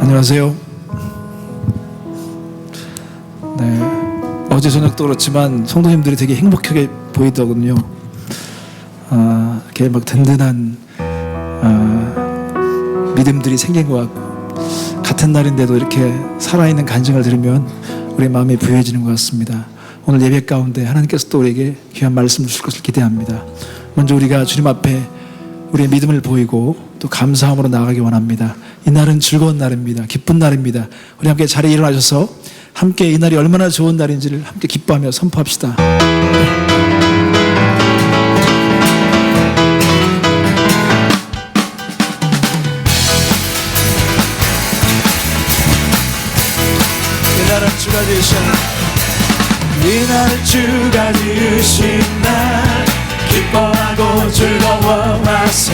안녕하세요. 네, 어제 저녁도 그렇지만 성도님들이 되게 행복하게 보이더군요. 이렇게 막 든든한 믿음들이 생긴 것 같고, 같은 날인데도 이렇게 살아있는 간증을 들으면 우리 마음이 부유해지는 것 같습니다. 오늘 예배 가운데 하나님께서 또 우리에게 귀한 말씀을 주실 것을 기대합니다. 먼저 우리가 주님 앞에 우리의 믿음을 보이고 또 감사함으로 나아가기 원합니다. 이 날은 즐거운 날입니다. 기쁜 날입니다. 우리 함께 자리에 일어나셔서 함께 이 날이 얼마나 좋은 날인지를 함께 기뻐하며 선포합시다. 이 날은 주가 지으신 이 날은 주가 지으신 날 기뻐하고 즐거워하세.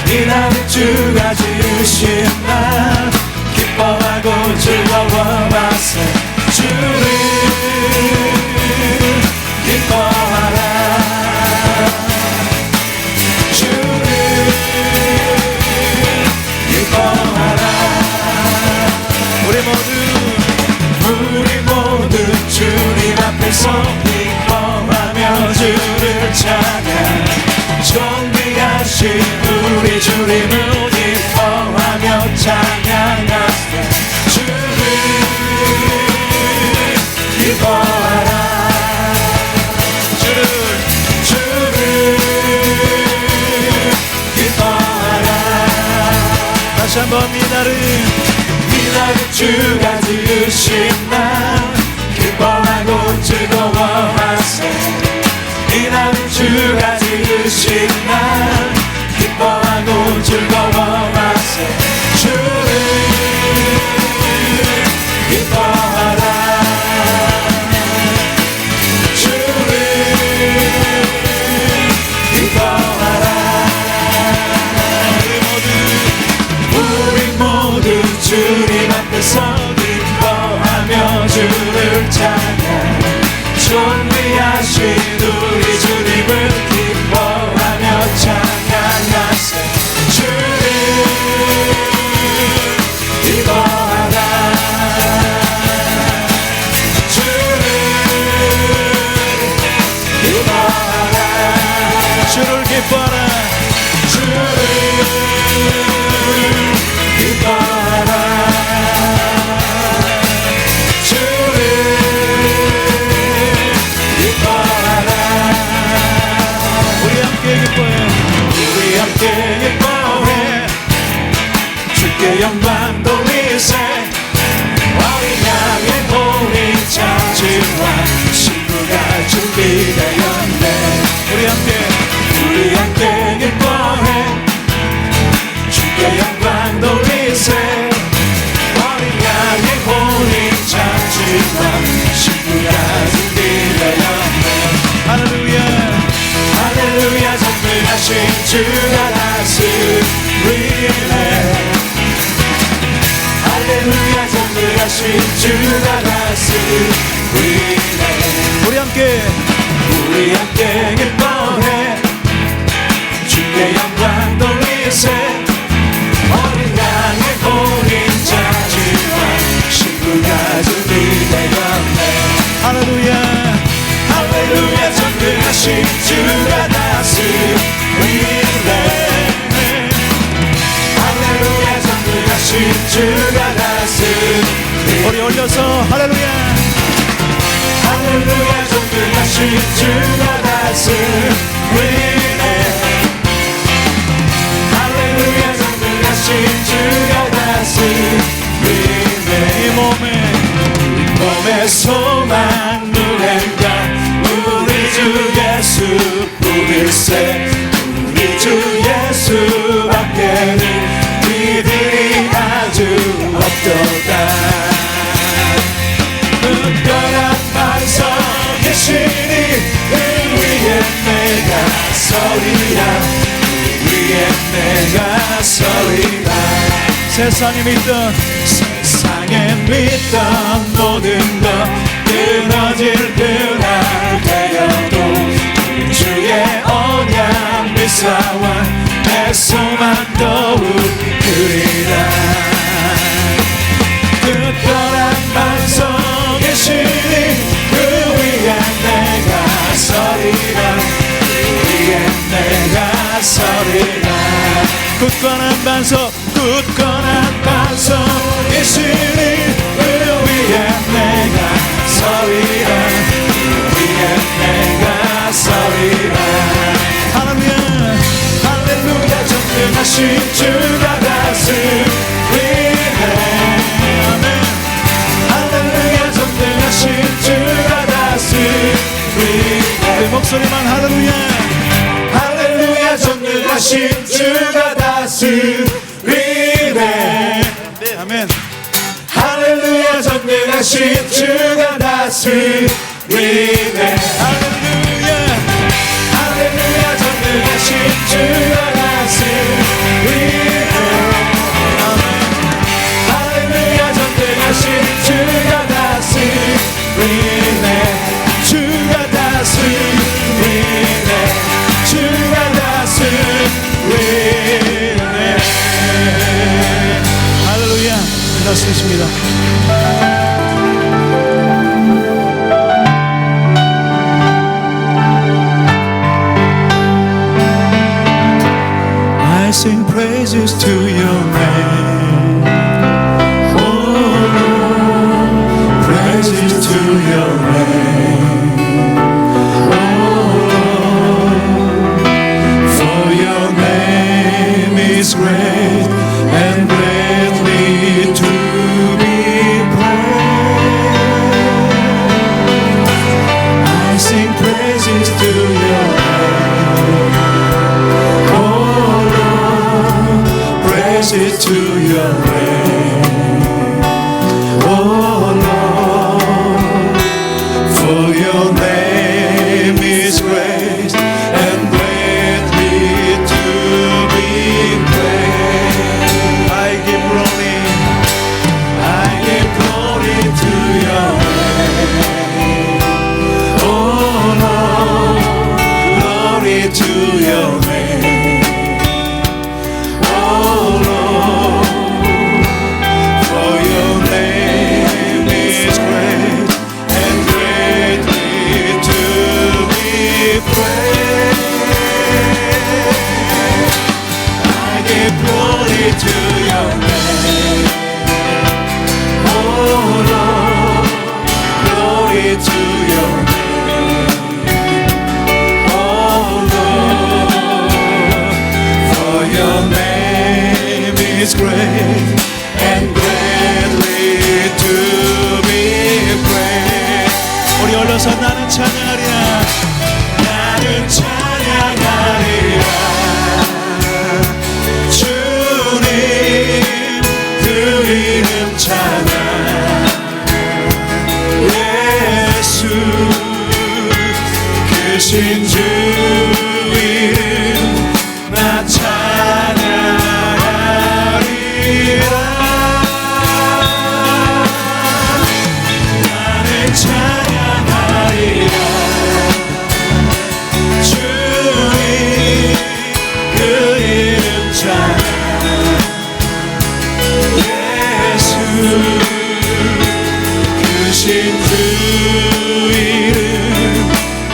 이 날은 주가 지으신 날 기뻐하고 즐거워하세. 주를 기뻐하라. 주를 기뻐하라. 우리 모두 주님 앞에서 기뻐하며 주를 찬양. 존귀하신 우리 주님을 기뻐하며 찬양하세. 주를 기뻐하라. 주를 기뻐하라. 다시 한번 이 날은 주가 지으신 날 기뻐하고 즐거워하세. 이 날은 주가 지으신 날 기뻐하고 즐거워하세. 주를 기뻐하라. 주를 기뻐하라. 우리 모두 주님 앞에서 기뻐하며 주를 찬양. 존귀하신 우리 주님을 기뻐하며 찬양하세. 주를 기뻐하라. 주를 기뻐하라. 주를 기뻐하라. 주를 기뻐하라. 우리 함께 기뻐해. 주께 영광 돌리세. 어린 양의 본인 자주와 신부가 준비되었네. 우리 함께 기뻐해. 주께 영광 돌리세. 어린 양의 본인 자주와 신부가 준비되었네. 할렐루야. 할렐루야. 전능하신 주가 다스리네. 할렐루야. 전능하신 주가 다스리네. 우리 함께 기뻐해. 주께 영광 돌리세. 어린 양의 본인 자주와 신부가 준비되었네. 할렐루야. 할렐루야. 전능하신 주가 다스리네. 할렐루야. 전능하신 주가 다스리네. 우리 올려서 할렐루야. 할렐루야. 전능하신 주가 다스리네. 할렐루야. 전능하신 주가 다스리네. 이 몸의 소망 누구인가. 우리 주 예수 부를세. 우리 주 예수밖에는 이들이 아주 없도다. 특별한 반석 계시니 그 위에 내가 서리라. 그 위에 내가 서리라. 세상에 믿던 모든 것 끊어질 그날 되어도 주의 언약 미사와 내 소망 더욱 크리라. 굳건한 반석 굳건한 반석 예수를 위해 내가 서리라 위에 내가 서리라 할렐루야 할렐루야 전능하신 주가 다스리네 아멘 할렐루야 전능하신 주가 다스리네 내 목소리만 할렐루야 할렐루야 전능하신 주가 다스리네 아멘 할렐루야 전능하신 주가 다스리네 할렐루야 할렐루야 전능하신 주가 다스리네 아멘 할렐루야 전능하신 주가 다스리네 주가 다스리네 주가 다스리네 할렐루야 다스리십니다. I sing praises to your name. Oh Lord, praises to your name. Oh Lord, for your name is great and greatly to be praised. I sing praises to your name. Praises to your name, oh Lord, for your name is great and greatly to be praised. I give glory to your name, oh Lord, glory to your name. Is great and greatly to be praised. 우리 올려서 나는 찬양하리라 나는 찬양하리라 주님 그 이름 찬양 예수 크신 주 이름 나 찬양 나는 찬양하리라 주님 그 이름 찬양 예수 크신 주 이름 나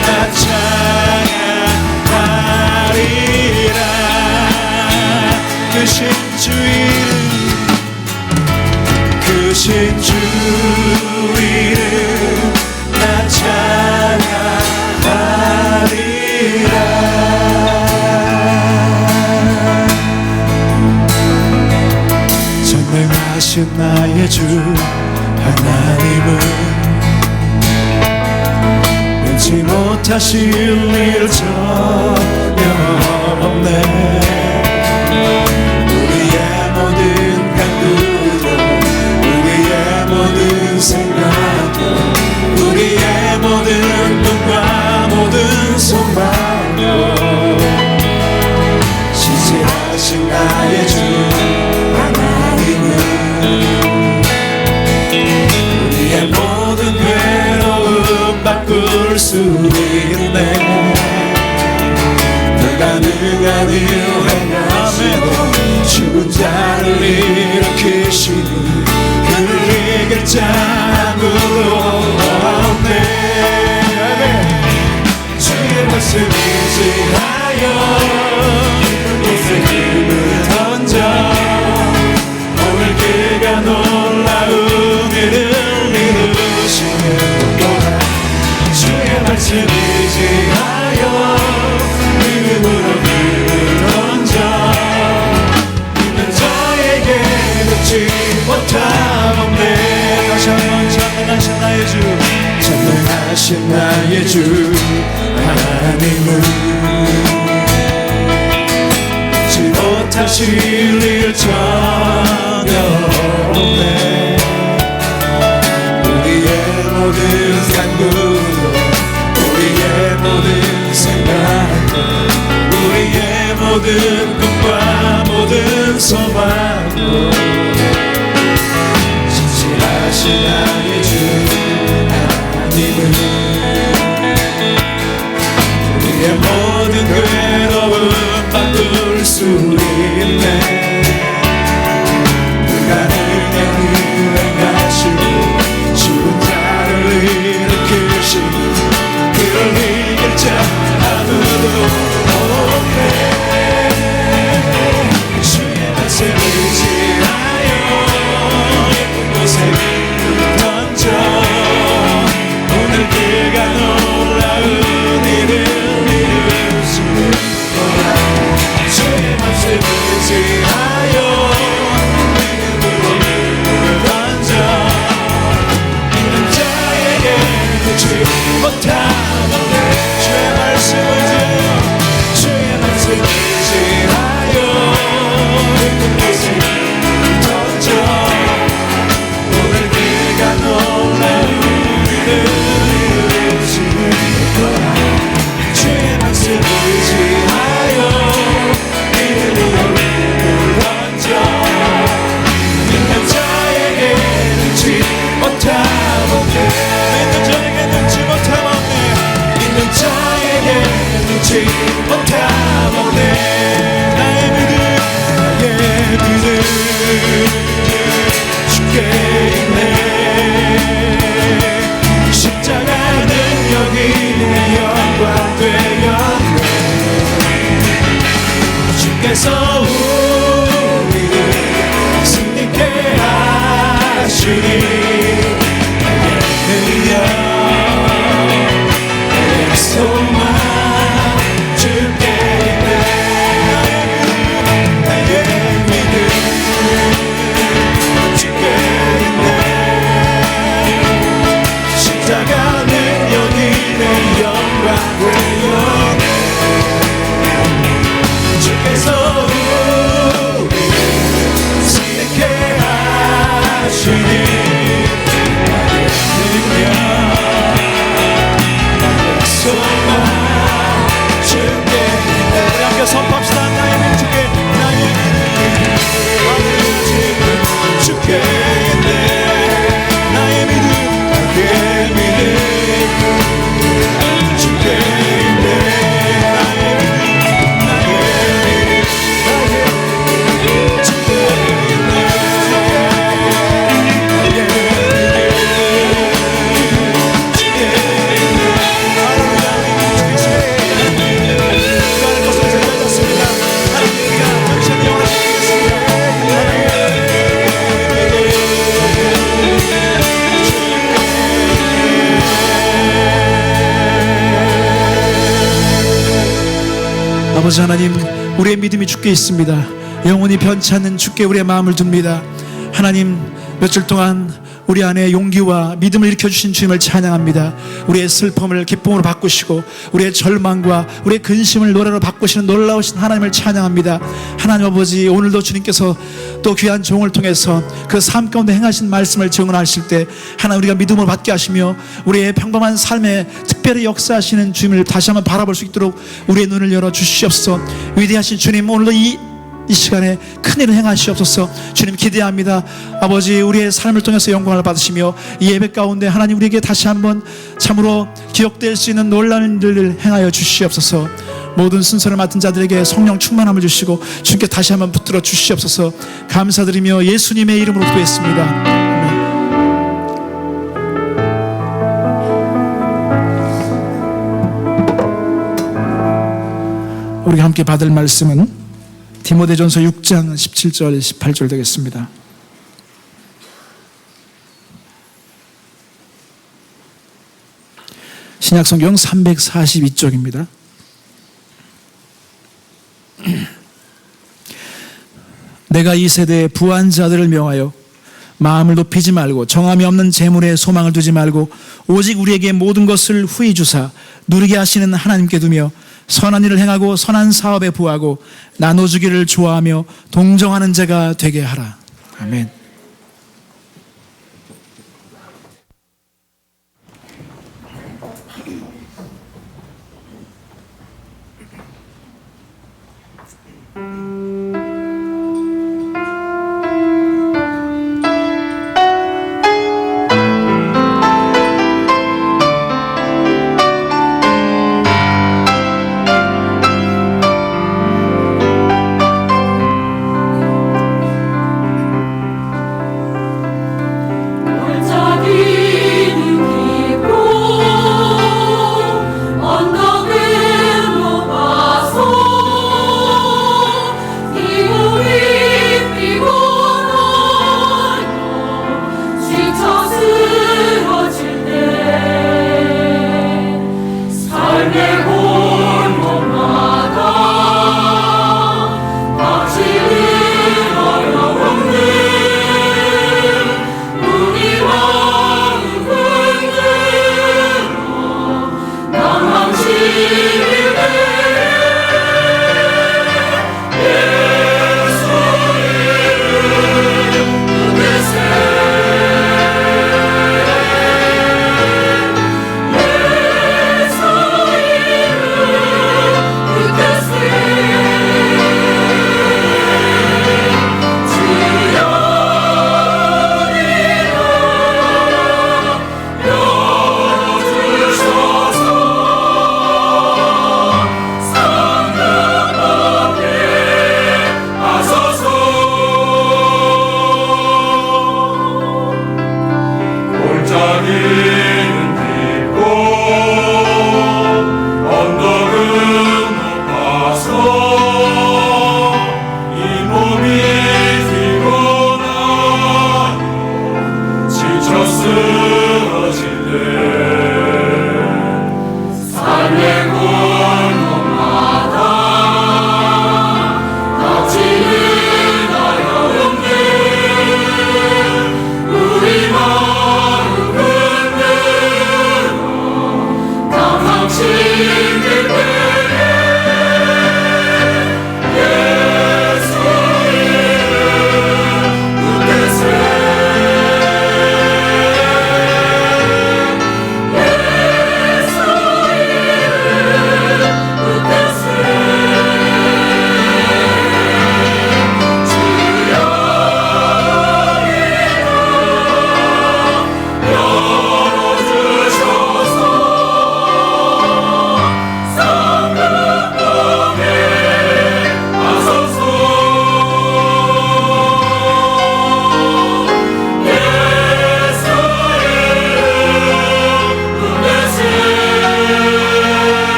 찬양하리라 크신 주 이름 크신 주 이름 나 찬양하리라 전능하신 나의 주 하나님은 능치 못하실 일 전혀 없네 우리의 모든 간구도 우리의 모든 생각도 우리의 모든 눈과 모든 소망도 신실하신 나의 주 하나님은 우리의 모든 괴로움 바꿀 수 있네 불가능한 일 행하시고 죽은 자를 일으키시니 그를 이길 자 아무도 없네 주의 말씀 의지하여 모든 힘을 주 하나님은 잊지 못하실 일 전혀 없네. 우리의 모든 간구, 우리의 모든 생각, 우리의 모든 꿈과 모든 소망도 진실하신 나의 주 하나님은 우리의 모든 괴로움 바꿀 수 있네. 불가능한 일을 행하시고 죽은 자를 일으키시고 그를 이길 자 아무도 없네. 주의 말씀을 의지하여 예쁜 곳에 눈을 던져 오늘 그가 놀라운 일을 이룰 수 있노라. 주의 말씀을 의지하여 믿음으로 눈을 던져 믿는 자에게 놓지 못하노라. 주의 말씀을 의지하여 주의 말씀을 의지하여 예쁜 곳에 눈을 던져 오늘 그가 놀라운 일을 이룰 수 있노라. 주의 말씀을 의지하여 믿음으로 눈을 던져 믿는 자에게 눈치 못하오네. 믿는 자에게 눈치 못하오네. 믿는 자에게 눈치 못하오네. 나의 믿음 주께 있네. 십자가 능력이 내 영광 되었네. 주께서 우리를 승리케 하시니 나의 능력 나의 소망 주께 있네. 나의 믿음 주께 있네. 십자가 능력이 내 영광 되었네. 주께서 우리를 승리케 하시니 나의 능력 나의 소망 주께 있네. 우리 함께 선포합시다. 나의 믿음 주께, 나의 믿음 주께 있네. 나의 믿음 나의 믿음 주께 있네. 나의 믿음 나의 믿음 주께 있네. 나의 믿음 주께 있네. 할렐루야. 주의 것을 제작했습니다. 하나님과 당신의 영원한 아버지 하나님, 우리의 믿음이 주께 있습니다. 영원히 변치 않는 주께 우리의 마음을 둡니다. 하나님, 며칠 동안 우리 안에 용기와 믿음을 일으켜주신 주님을 찬양합니다. 우리의 슬픔을 기쁨으로 바꾸시고 우리의 절망과 우리의 근심을 노래로 바꾸시는 놀라우신 하나님을 찬양합니다. 하나님 아버지, 오늘도 주님께서 또 귀한 종을 통해서 그 삶 가운데 행하신 말씀을 증언하실 때 하나님 우리가 믿음으로 받게 하시며 우리의 평범한 삶에 특별히 역사하시는 주님을 다시 한번 바라볼 수 있도록 우리의 눈을 열어 주시옵소서. 위대하신 주님, 오늘도 이 시간에 큰일을 행하시옵소서. 주님 기대합니다. 아버지, 우리의 삶을 통해서 영광을 받으시며 이 예배 가운데 하나님 우리에게 다시 한번 참으로 기억될 수 있는 놀라운 일을 행하여 주시옵소서. 모든 순서를 맡은 자들에게 성령 충만함을 주시고 주님께 다시 한번 붙들어 주시옵소서. 감사드리며 예수님의 이름으로 기도했습니다. 아멘. 우리가 함께 받을 말씀은 디모데전서 6장 17절 18절 되겠습니다. 신약성경 342쪽입니다. 내가 이 세대의 부한 자들을 명하여 마음을 높이지 말고 정함이 없는 재물에 소망을 두지 말고 오직 우리에게 모든 것을 후히 주사 누리게 하시는 하나님께 두며 선한 일을 행하고 선한 사업에 부하고 나눠주기를 좋아하며 동정하는 자가 되게 하라. 아멘.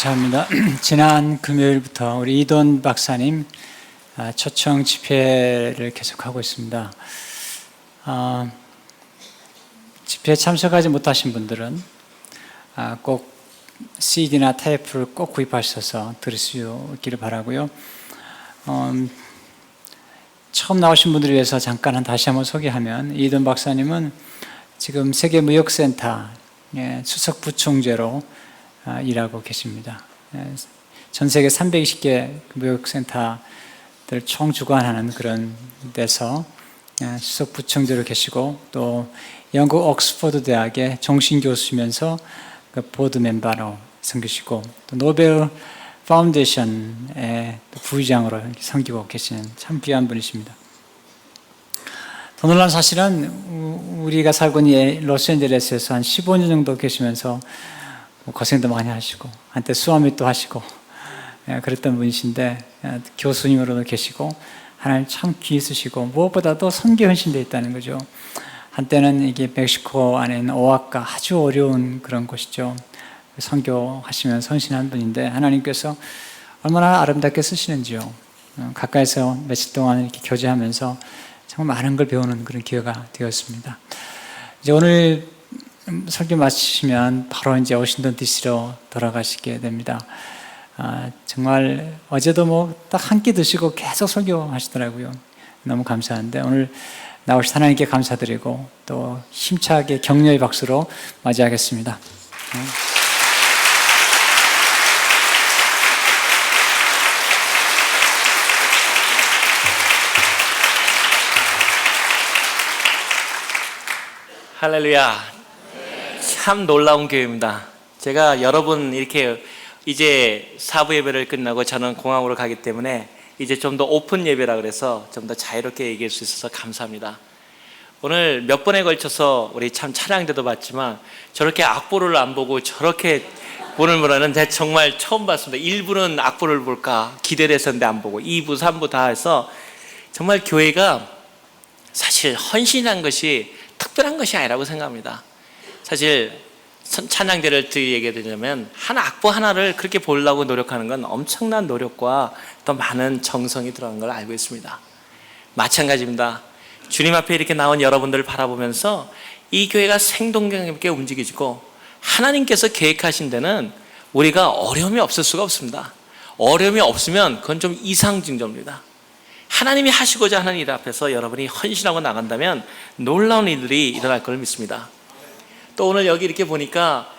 감사합니다. 지난 금요일부터 우리 이돈 박사님 초청 집회를 계속하고 있습니다. 집회에 참석하지 못하신 분들은 꼭 CD나 테이프를 꼭 구입하셔서 들을 수 있기를 바라고요. 처음 나오신 분들을 위해서 잠깐 다시 한번 소개하면 이돈 박사님은 지금 세계무역센터 수석 부총재로 일하고 계십니다. 전 세계 320개 무역센터들 총주관하는 그런 데서 수석 부총재로 계시고 또 영국 옥스퍼드 대학의 종신 교수시면서 보드 멤버로 섬기시고 또 노벨 파운데이션의 부의장으로 섬기고 계시는 참 귀한 분이십니다. 더 놀라운 사실은 우리가 살고 있는 로스앤젤레스에서 한 15년 정도 계시면서 고생도 많이 하시고 한때 수화밋도 하시고 그랬던 분이신데 교수님으로도 계시고 하나님 참 귀히 쓰시고 무엇보다도 선교 헌신되어 있다는 거죠. 한때는 이게 멕시코 안에 있는 오아카 아주 어려운 그런 곳이죠. 선교하시면서 헌신한 분인데 하나님께서 얼마나 아름답게 쓰시는지요. 가까이서 며칠 동안 이렇게 교제하면서 정말 많은 걸 배우는 그런 기회가 되었습니다. 이제 오늘 설교 마치시면 바로 이제 워싱턴 DC로 돌아가시게 됩니다. 정말 어제도 뭐 딱 한 끼 드시고 계속 설교하시더라고요. 너무 감사한데 오늘 나오신 하나님께 감사드리고 또 힘차게 격려의 박수로 맞이하겠습니다. 할렐루야. 참 놀라운 교회입니다. 제가 여러분 이렇게 이제 사부 예배를 끝나고 저는 공항으로 가기 때문에 이제 좀 더 오픈 예배라 그래서 좀 더 자유롭게 얘기할 수 있어서 감사합니다. 오늘 몇 번에 걸쳐서 우리 참 찬양 때도 봤지만 저렇게 악보를 안 보고 저렇게 보는 분은 제가 정말 처음 봤습니다. 1부는 악보를 볼까 기대를 했었는데 안 보고 2부, 3부 다 해서 정말 교회가 사실 헌신한 것이 특별한 것이 아니라고 생각합니다. 사실 찬양대를 얘기해 드리자면 한 악보 하나를 그렇게 보려고 노력하는 건 엄청난 노력과 또 많은 정성이 들어간 걸 알고 있습니다. 마찬가지입니다. 주님 앞에 이렇게 나온 여러분들을 바라보면서 이 교회가 생동감 있게 움직여지고 하나님께서 계획하신 데는 우리가 어려움이 없을 수가 없습니다. 어려움이 없으면 그건 좀 이상 징조입니다. 하나님이 하시고자 하는 일 앞에서 여러분이 헌신하고 나간다면 놀라운 일들이 일어날 걸 믿습니다. 또 오늘 여기 이렇게 보니까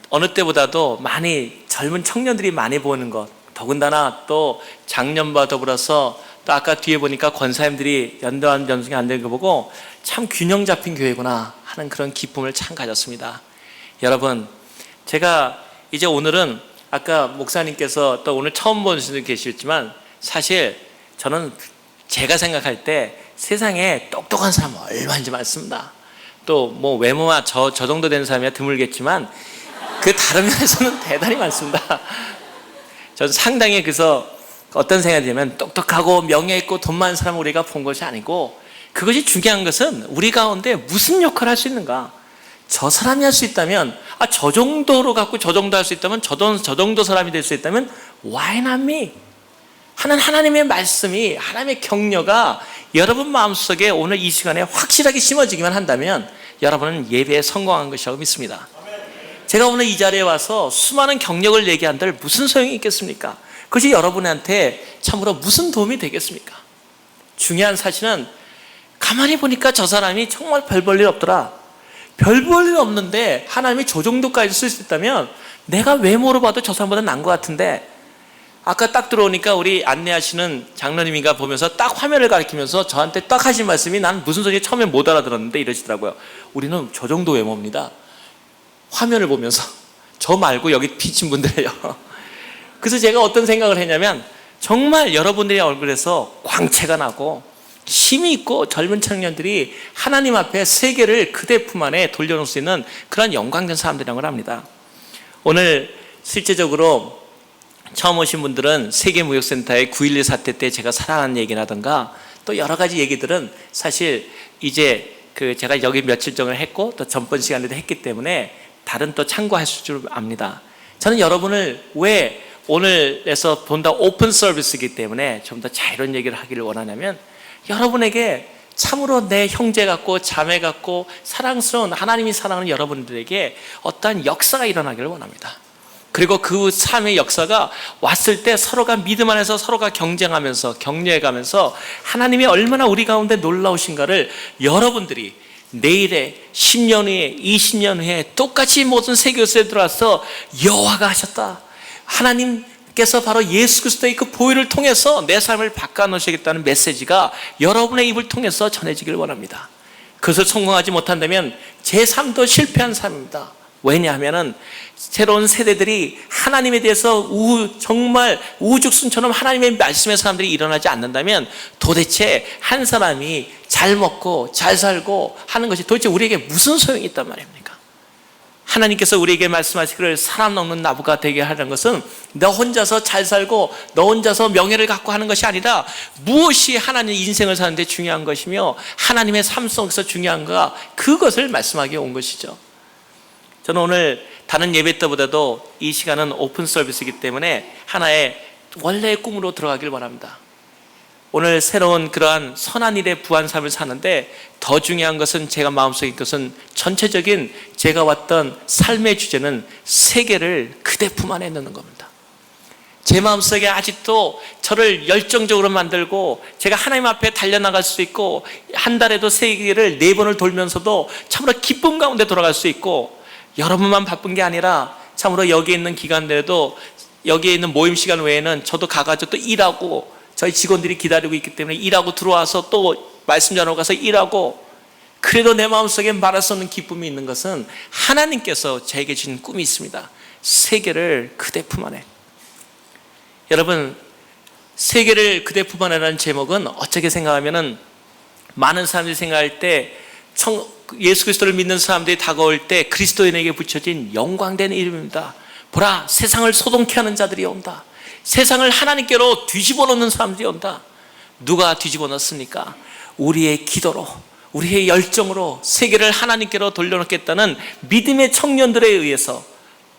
어느 때보다도 많이 젊은 청년들이 많이 보는 것, 더군다나 또 작년과 더불어서 또 아까 뒤에 보니까 권사님들이 연도한 연승에 앉는 거 보고 참 균형 잡힌 교회구나 하는 그런 기쁨을 참 가졌습니다. 여러분, 제가 이제 오늘은 아까 목사님께서 또 오늘 처음 본 분들 계시지만 사실 저는 제가 생각할 때 세상에 똑똑한 사람 얼마인지 많습니다. 또 뭐 외모가 저 정도 되는 사람이야 드물겠지만 그 다른 면에서는 대단히 많습니다. 저는 상당히 그래서 어떤 생각이 들면 똑똑하고 명예 있고 돈 많은 사람을 우리가 본 것이 아니고 그것이 중요한 것은 우리 가운데 무슨 역할을 할 수 있는가. 저 사람이 할 수 있다면 저 정도로 갖고 저 정도 할 수 있다면 저 정도 사람이 될 수 있다면 why not me? 하는 하나님의 말씀이 하나님의 격려가 여러분 마음속에 오늘 이 시간에 확실하게 심어지기만 한다면 여러분은 예배에 성공한 것이라고 믿습니다. 제가 오늘 이 자리에 와서 수많은 경력을 얘기한들 무슨 소용이 있겠습니까? 그것이 여러분한테 참으로 무슨 도움이 되겠습니까? 중요한 사실은 가만히 보니까 저 사람이 정말 별 볼 일 없더라. 별 볼 일 없는데 하나님이 저 정도까지 쓸 수 있다면 내가 외모로 봐도 저 사람보다 나은 것 같은데 아까 딱 들어오니까 우리 안내하시는 장로님인가 보면서 딱 화면을 가리키면서 저한테 딱 하신 말씀이 난 무슨 소리인지 처음에 못 알아들었는데 이러시더라고요. 우리는 저 정도 외모입니다. 화면을 보면서 저 말고 여기 비친 분들이에요. 그래서 제가 어떤 생각을 했냐면 정말 여러분들의 얼굴에서 광채가 나고 힘이 있고 젊은 청년들이 하나님 앞에 세계를 그대 품 안에 돌려놓을 수 있는 그런 영광된 사람들이라는 걸 압니다. 오늘 실제적으로 처음 오신 분들은 세계무역센터의 9.11 사태 때 제가 살아난 얘기라든가 또 여러 가지 얘기들은 사실 이제 제가 여기 며칠 전에 했고 또 전번 시간에도 했기 때문에 다른 또 참고하실 줄 압니다. 저는 여러분을 왜 오늘에서 본다 오픈 서비스이기 때문에 좀 더 자유로운 얘기를 하기를 원하냐면 여러분에게 참으로 내 형제 같고 자매 같고 사랑스러운 하나님이 사랑하는 여러분들에게 어떠한 역사가 일어나기를 원합니다. 그리고 그 삶의 역사가 왔을 때 서로가 믿음 안에서 서로가 경쟁하면서 격려해가면서 하나님이 얼마나 우리 가운데 놀라우신가를 여러분들이 내일에 10년 후에 20년 후에 똑같이 모든 세계에서 들어와서 여호와가 하셨다. 하나님께서 바로 예수 그리스도의 그 보혈을 통해서 내 삶을 바꿔놓으시겠다는 메시지가 여러분의 입을 통해서 전해지길 원합니다. 그것을 성공하지 못한다면 제 삶도 실패한 삶입니다. 왜냐하면 새로운 세대들이 하나님에 대해서 정말 우죽순처럼 하나님의 말씀의 사람들이 일어나지 않는다면 도대체 한 사람이 잘 먹고 잘 살고 하는 것이 도대체 우리에게 무슨 소용이 있단 말입니까? 하나님께서 우리에게 말씀하시기를 사람 먹는 나무가 되게 하는 것은 너 혼자서 잘 살고 너 혼자서 명예를 갖고 하는 것이 아니라 무엇이 하나님의 인생을 사는데 중요한 것이며 하나님의 삶 속에서 중요한가, 그것을 말씀하기 온 것이죠. 저는 오늘 다른 예배 때보다도 이 시간은 오픈 서비스이기 때문에 하나의 원래의 꿈으로 들어가길 바랍니다. 오늘 새로운 그러한 선한 일의 부한 삶을 사는데 더 중요한 것은, 제가 마음속에 있는 것은 전체적인 제가 왔던 삶의 주제는 세계를 그대 품 안에 넣는 겁니다. 제 마음속에 아직도 저를 열정적으로 만들고 제가 하나님 앞에 달려나갈 수 있고, 한 달에도 세계를 4번을 돌면서도 참으로 기쁨 가운데 돌아갈 수 있고, 여러분만 바쁜 게 아니라 참으로 여기 있는 기간 내에도 여기에 있는 모임 시간 외에는 저도 가가지고 또 일하고, 저희 직원들이 기다리고 있기 때문에 일하고 들어와서 또 말씀 전하고 가서 일하고, 그래도 내 마음속에 말할 수 없는 기쁨이 있는 것은 하나님께서 저에게 주신 꿈이 있습니다. 세계를 그대 품 안에. 여러분, 세계를 그대 품 안에라는 제목은 어떻게 생각하면은, 많은 사람들이 생각할 때 예수 그리스도를 믿는 사람들이 다가올 때 그리스도인에게 붙여진 영광된 이름입니다. 보라, 세상을 소동케 하는 자들이 온다. 세상을 하나님께로 뒤집어 놓는 사람들이 온다. 누가 뒤집어 놓습니까? 우리의 기도로, 우리의 열정으로 세계를 하나님께로 돌려놓겠다는 믿음의 청년들에 의해서,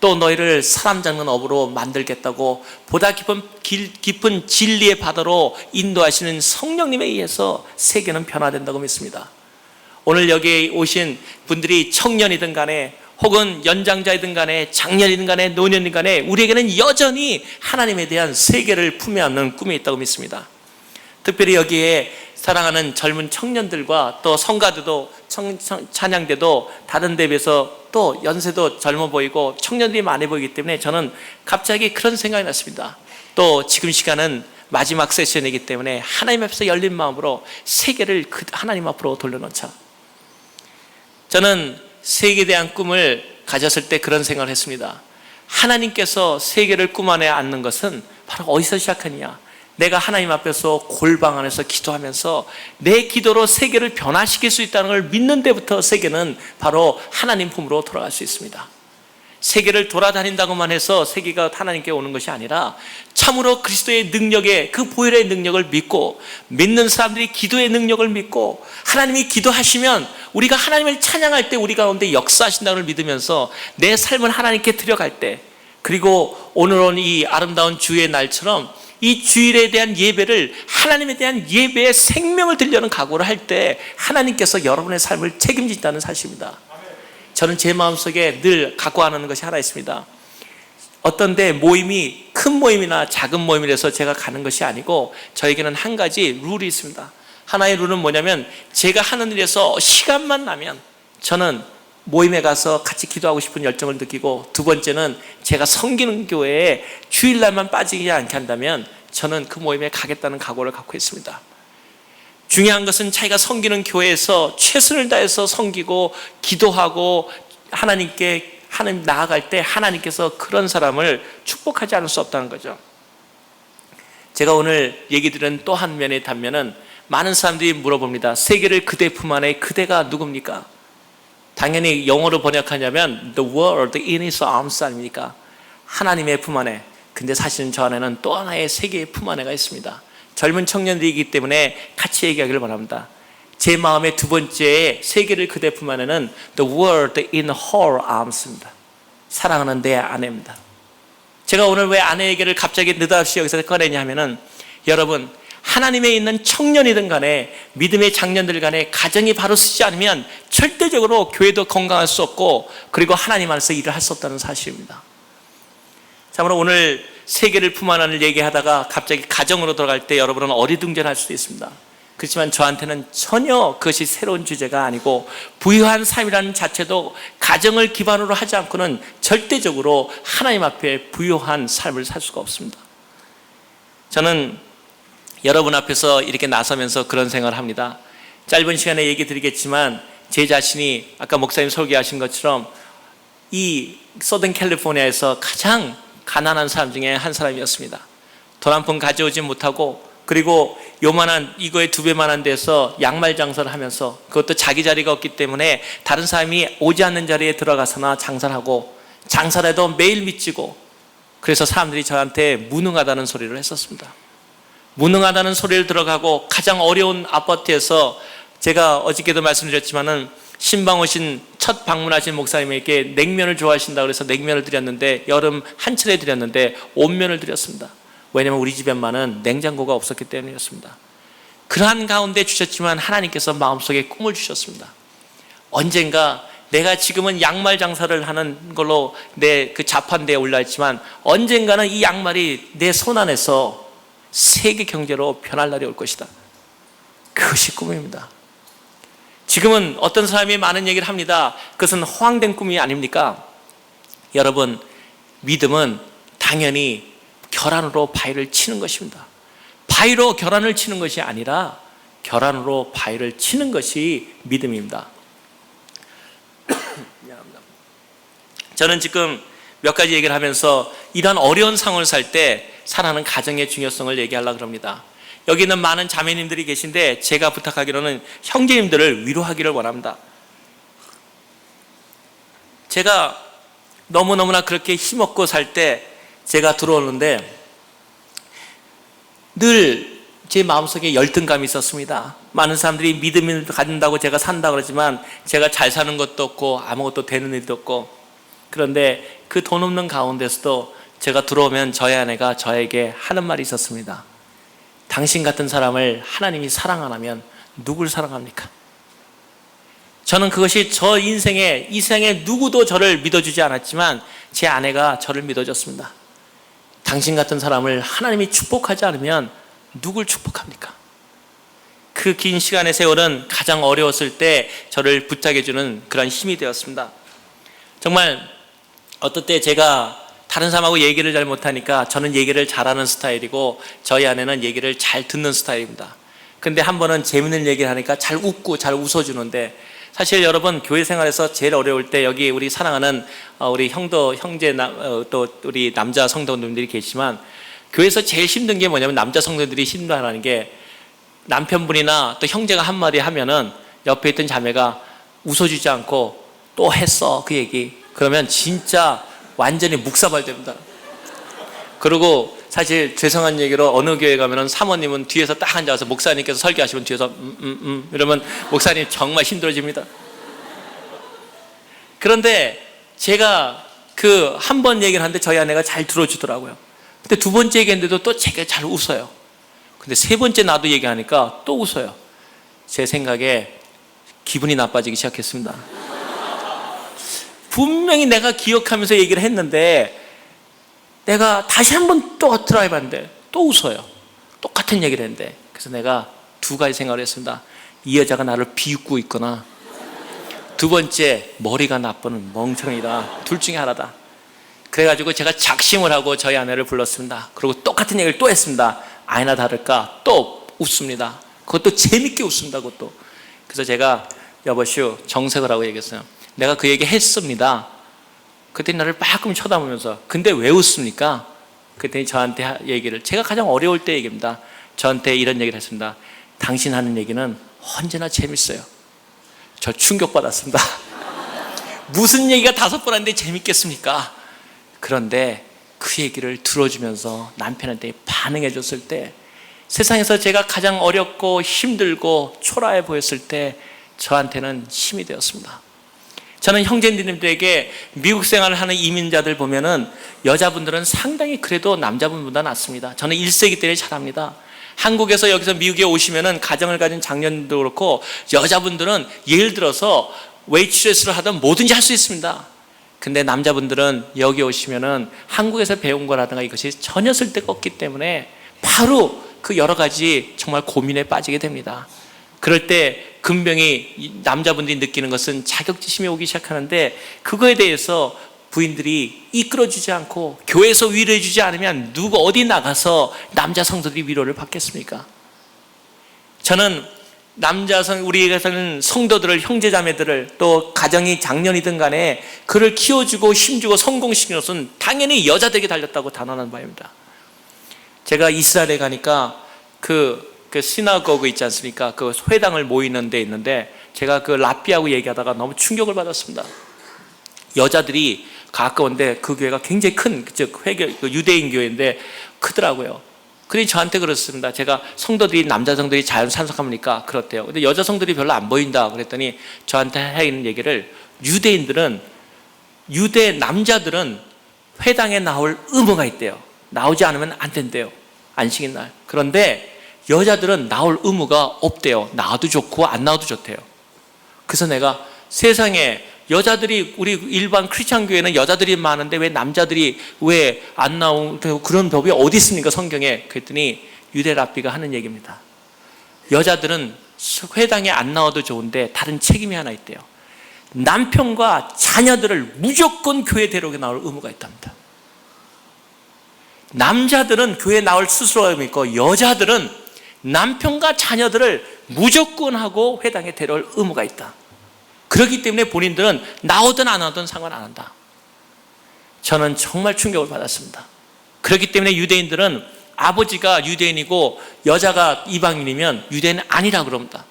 또 너희를 사람 잡는 업으로 만들겠다고 보다 깊은 진리의 바다로 인도하시는 성령님에 의해서 세계는 변화된다고 믿습니다. 오늘 여기에 오신 분들이 청년이든 간에 혹은 연장자이든 간에 장년이든 간에 노년이든 간에 우리에게는 여전히 하나님에 대한 세계를 품에 안는 꿈이 있다고 믿습니다. 특별히 여기에 사랑하는 젊은 청년들과 또 성가들도 찬양대도 다른 데 비해서 또 연세도 젊어 보이고 청년들이 많이 보이기 때문에 저는 갑자기 그런 생각이 났습니다. 또 지금 시간은 마지막 세션이기 때문에 하나님 앞에서 열린 마음으로 세계를 하나님 앞으로 돌려놓자. 저는 세계에 대한 꿈을 가졌을 때 그런 생각을 했습니다. 하나님께서 세계를 꿈 안에 안는 것은 바로 어디서 시작하느냐? 내가 하나님 앞에서 골방 안에서 기도하면서 내 기도로 세계를 변화시킬 수 있다는 걸 믿는 데부터 세계는 바로 하나님 품으로 돌아갈 수 있습니다. 세계를 돌아다닌다고만 해서 세계가 하나님께 오는 것이 아니라 참으로 그리스도의 능력에, 그 보혈의 능력을 믿고, 믿는 사람들이 기도의 능력을 믿고, 하나님이 기도하시면 우리가 하나님을 찬양할 때 우리 가운데 역사하신다는 걸 믿으면서 내 삶을 하나님께 드려갈 때, 그리고 오늘은 이 아름다운 주의 날처럼 이 주일에 대한 예배를 하나님에 대한 예배의 생명을 드리려는 각오를 할 때 하나님께서 여러분의 삶을 책임진다는 사실입니다. 저는 제 마음속에 늘 갖고 가는 것이 하나 있습니다. 어떤 데 모임이 큰 모임이나 작은 모임이라서 제가 가는 것이 아니고, 저에게는 한 가지 룰이 있습니다. 하나의 룰은 뭐냐면, 제가 하는 일에서 시간만 나면 저는 모임에 가서 같이 기도하고 싶은 열정을 느끼고, 두 번째는 제가 섬기는 교회에 주일날만 빠지지 않게 한다면 저는 그 모임에 가겠다는 각오를 갖고 있습니다. 중요한 것은 자기가 섬기는 교회에서 최선을 다해서 섬기고 기도하고 하나님께 나아갈 때 하나님께서 그런 사람을 축복하지 않을 수 없다는 거죠. 제가 오늘 얘기 드린 또 한 면의 단면은, 많은 사람들이 물어봅니다. 세계를 그대 품 안에, 그대가 누굽니까? 당연히 영어로 번역하냐면 The world in his arms 아닙니까? 하나님의 품 안에. 근데 사실은 저 안에는 또 하나의 세계의 품 안에가 있습니다. 젊은 청년들이기 때문에 같이 얘기하기를 바랍니다. 제 마음의 두 번째 세계를 그대 품 안에는 The world in her arms입니다. 사랑하는 내 아내입니다. 제가 오늘 왜 아내 얘기를 갑자기 느닷없이 여기서 꺼내냐 하면은, 여러분, 하나님에 있는 청년이든 간에 믿음의 장년들 간에 가정이 바로 쓰지 않으면 절대적으로 교회도 건강할 수 없고, 그리고 하나님 안에서 일을 할 수 없다는 사실입니다. 참으로 오늘 세계를 품 안을 얘기하다가 갑자기 가정으로 들어갈 때 여러분은 어리둥절할 수도 있습니다. 그렇지만 저한테는 전혀 그것이 새로운 주제가 아니고, 부유한 삶이라는 자체도 가정을 기반으로 하지 않고는 절대적으로 하나님 앞에 부유한 삶을 살 수가 없습니다. 저는 여러분 앞에서 이렇게 나서면서 그런 생각을 합니다. 짧은 시간에 얘기 드리겠지만, 제 자신이 아까 목사님 설교하신 것처럼 이 서던 캘리포니아에서 가장 가난한 사람 중에 한 사람이었습니다. 돈 한 푼 가져오지 못하고 그리고 요만한 이거의 2배만한 데서 양말 장사를 하면서 그것도 자기 자리가 없기 때문에 다른 사람이 오지 않는 자리에 들어가서나 장사를 하고 장사를 해도 매일 미치고 그래서 사람들이 저한테 무능하다는 소리를 했었습니다. 무능하다는 소리를 들어가고 가장 어려운 아파트에서 제가 어저께도 말씀드렸지만은 신방 오신 첫 방문하신 목사님에게 냉면을 좋아하신다고 해서 냉면을 드렸는데 여름 한철에 드렸는데 온면을 드렸습니다. 왜냐하면 우리 집에만은 냉장고가 없었기 때문이었습니다. 그러한 가운데 주셨지만 하나님께서 마음속에 꿈을 주셨습니다. 언젠가 내가 지금은 양말 장사를 하는 걸로 내 그 자판대에 올라있지만 언젠가는 이 양말이 내 손 안에서 세계 경제로 변할 날이 올 것이다. 그것이 꿈입니다. 지금은 어떤 사람이 많은 얘기를 합니다. 그것은 허황된 꿈이 아닙니까? 여러분, 믿음은 당연히 결안으로 바위를 치는 것입니다. 바위로 결안을 치는 것이 아니라 결안으로 바위를 치는 것이 믿음입니다. 저는 지금 몇 가지 얘기를 하면서 이런 어려운 상황을 살 때 사랑하는 가정의 중요성을 얘기하려고 합니다. 여기 있는 많은 자매님들이 계신데 제가 부탁하기로는 형제님들을 위로하기를 원합니다. 제가 너무너무나 그렇게 힘없고 살 때 제가 들어오는데 늘 제 마음속에 열등감이 있었습니다. 많은 사람들이 믿음을 가진다고 제가 산다고 그러지만 제가 잘 사는 것도 없고 아무것도 되는 일도 없고 그런데 그 돈 없는 가운데서도 제가 들어오면 저희 아내가 저에게 하는 말이 있었습니다. 당신 같은 사람을 하나님이 사랑 안 하면 누굴 사랑합니까? 저는 그것이 저 인생에 이 세상에 누구도 저를 믿어주지 않았지만 제 아내가 저를 믿어줬습니다. 당신 같은 사람을 하나님이 축복하지 않으면 누굴 축복합니까? 그 긴 시간의 세월은 가장 어려웠을 때 저를 부탁해주는 그런 힘이 되었습니다. 정말 어떨 때 제가 다른 사람하고 얘기를 잘 못하니까 저는 얘기를 잘하는 스타일이고 저희 아내는 얘기를 잘 듣는 스타일입니다. 근데 한 번은 재밌는 얘기를 하니까 잘 웃고 잘 웃어주는데 사실 여러분 교회 생활에서 제일 어려울 때 여기 우리 사랑하는 우리 형제 또 우리 남자 성도님들이 계시지만 교회에서 제일 힘든 게 뭐냐면 남자 성도들이 힘들어하는 게 남편분이나 또 형제가 한마디 하면은 옆에 있던 자매가 웃어주지 않고 또 했어 그 얘기 그러면 진짜 완전히 묵사발됩니다. 그리고 사실 죄송한 얘기로 어느 교회 가면은 사모님은 뒤에서 딱 앉아서 목사님께서 설교하시면 뒤에서 이러면 목사님 정말 힘들어집니다. 그런데 제가 그 한 번 얘기를 하는데 저희 아내가 잘 들어주더라고요. 근데 두 번째 얘기했는데도 또 제가 잘 웃어요. 근데 세 번째 나도 얘기하니까 또 웃어요. 제 생각에 기분이 나빠지기 시작했습니다. 분명히 내가 기억하면서 얘기를 했는데 내가 다시 한번 또 트라이 봤는데 또 웃어요. 똑같은 얘기를 했는데 그래서 내가 두 가지 생각을 했습니다. 이 여자가 나를 비웃고 있거나 두 번째 머리가 나쁜 멍청이다. 둘 중에 하나다. 그래가지고 제가 작심을 하고 저희 아내를 불렀습니다. 그리고 똑같은 얘기를 또 했습니다. 아니나 다를까 또 웃습니다. 그것도 재밌게 웃습니다. 그것도. 그래서 제가 여보시오 정색을 하고 얘기했어요. 내가 그 얘기 했습니다. 그랬더니 나를 빠끔 쳐다보면서 근데 왜 웃습니까? 그랬더니 저한테 얘기를 제가 가장 어려울 때 얘기입니다. 저한테 이런 얘기를 했습니다. 당신 하는 얘기는 언제나 재밌어요. 저 충격받았습니다. 무슨 얘기가 5번 하는데 재밌겠습니까? 그런데 그 얘기를 들어주면서 남편한테 반응해 줬을 때 세상에서 제가 가장 어렵고 힘들고 초라해 보였을 때 저한테는 힘이 되었습니다. 저는 형제님들에게 미국 생활을 하는 이민자들 보면은 여자분들은 상당히 그래도 남자분보다 낫습니다. 저는 1세기 때문에 잘합니다. 한국에서 여기서 미국에 오시면은 가정을 가진 장년도 그렇고 여자분들은 예를 들어서 웨이트레스를 하든 뭐든지 할 수 있습니다. 근데 남자분들은 여기 오시면은 한국에서 배운 거라든가 이것이 전혀 쓸데가 없기 때문에 바로 그 여러 가지 정말 고민에 빠지게 됩니다. 그럴 때 금병이 남자분들이 느끼는 것은 자격지심이 오기 시작하는데 그거에 대해서 부인들이 이끌어주지 않고 교회에서 위로해주지 않으면 누가 어디 나가서 남자 성도들이 위로를 받겠습니까? 저는 우리가 사는 성도들을 형제자매들을 또 가정이 장년이든 간에 그를 키워주고 힘주고 성공시키는 것은 당연히 여자들에게 달렸다고 단언하는 바입니다. 제가 이스라엘에 가니까 그 시나고그 있지 않습니까? 그 회당을 모이는 데 있는데 제가 그 랍비하고 얘기하다가 너무 충격을 받았습니다. 여자들이 가까운데 그 교회가 굉장히 큰, 즉 유대인 교회인데 크더라고요. 그러니 저한테 그렇습니다. 제가 성도들이, 남자 성도들이 자연산석합니까? 그렇대요. 근데 여자 성도들이 별로 안 보인다 그랬더니 저한테 하는 얘기를, 유대 남자들은 회당에 나올 의무가 있대요. 나오지 않으면 안 된대요. 안식일 날. 그런데 여자들은 나올 의무가 없대요. 나와도 좋고 안 나와도 좋대요. 그래서 내가 세상에 여자들이, 우리 일반 크리스찬 교회는 여자들이 많은데 왜 남자들이 왜 안 나오는 그런 법이 어디 있습니까 성경에? 그랬더니 유대 랍비가 하는 얘기입니다. 여자들은 회당에 안 나와도 좋은데 다른 책임이 하나 있대요. 남편과 자녀들을 무조건 교회 데려오게 나올 의무가 있답니다. 남자들은 교회 나올 수수료가 있고 여자들은 남편과 자녀들을 무조건 하고 회당에 데려올 의무가 있다. 그렇기 때문에 본인들은 나오든 안 나오든 상관 안 한다. 저는 정말 충격을 받았습니다. 그렇기 때문에 유대인들은 아버지가 유대인이고 여자가 이방인이면 유대인은 아니라 그럽니다.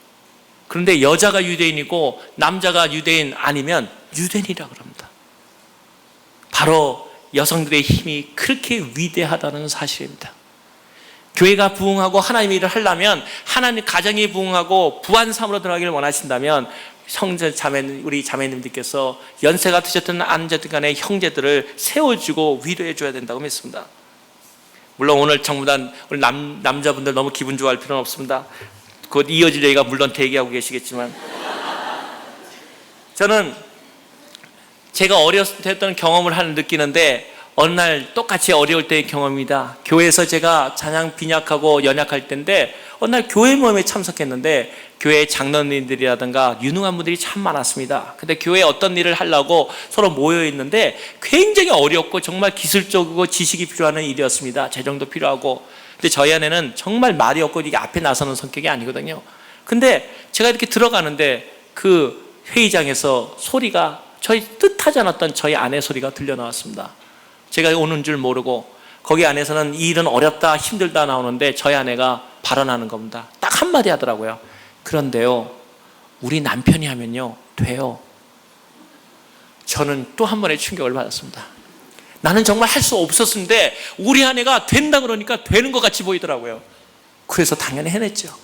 그런데 여자가 유대인이고 남자가 유대인 아니면 유대인이라 그럽니다. 바로 여성들의 힘이 그렇게 위대하다는 사실입니다. 교회가 부흥하고 하나님의 일을 하려면, 하나님 가정이 부흥하고 부한 삶으로 들어가기를 원하신다면 우리 자매님들께서 연세가 드셨든 안 드셨든 간에 형제들을 세워주고 위로해 줘야 된다고 믿습니다. 물론 오늘 전부 다 우리 남자분들 너무 기분 좋아할 필요는 없습니다. 곧 이어질 얘기가 물론 대기하고 계시겠지만, 저는 제가 어렸을 때 했던 경험을 느끼는데, 어느 날 똑같이 어려울 때의 경험입니다. 교회에서 제가 찬양 빈약하고 연약할 때인데 어느 날 교회 모임에 참석했는데 교회 장로님들이라든가 유능한 분들이 참 많았습니다. 근데 교회에 어떤 일을 하려고 서로 모여 있는데 굉장히 어렵고 정말 기술적이고 지식이 필요한 일이었습니다. 재정도 필요하고. 근데 저희 아내는 정말 말이 없고 이게 앞에 나서는 성격이 아니거든요. 근데 제가 이렇게 들어가는데 그 회의장에서 소리가 저희 뜻하지 않았던 저희 아내 소리가 들려 나왔습니다. 제가 오는 줄 모르고 거기 안에서는 이 일은 어렵다 힘들다 나오는데 저희 아내가 발언하는 겁니다. 딱 한마디 하더라고요. 그런데요, 우리 남편이 하면요 돼요. 저는 또 한 번의 충격을 받았습니다. 나는 정말 할 수 없었는데 우리 아내가 된다 그러니까 되는 것 같이 보이더라고요. 그래서 당연히 해냈죠.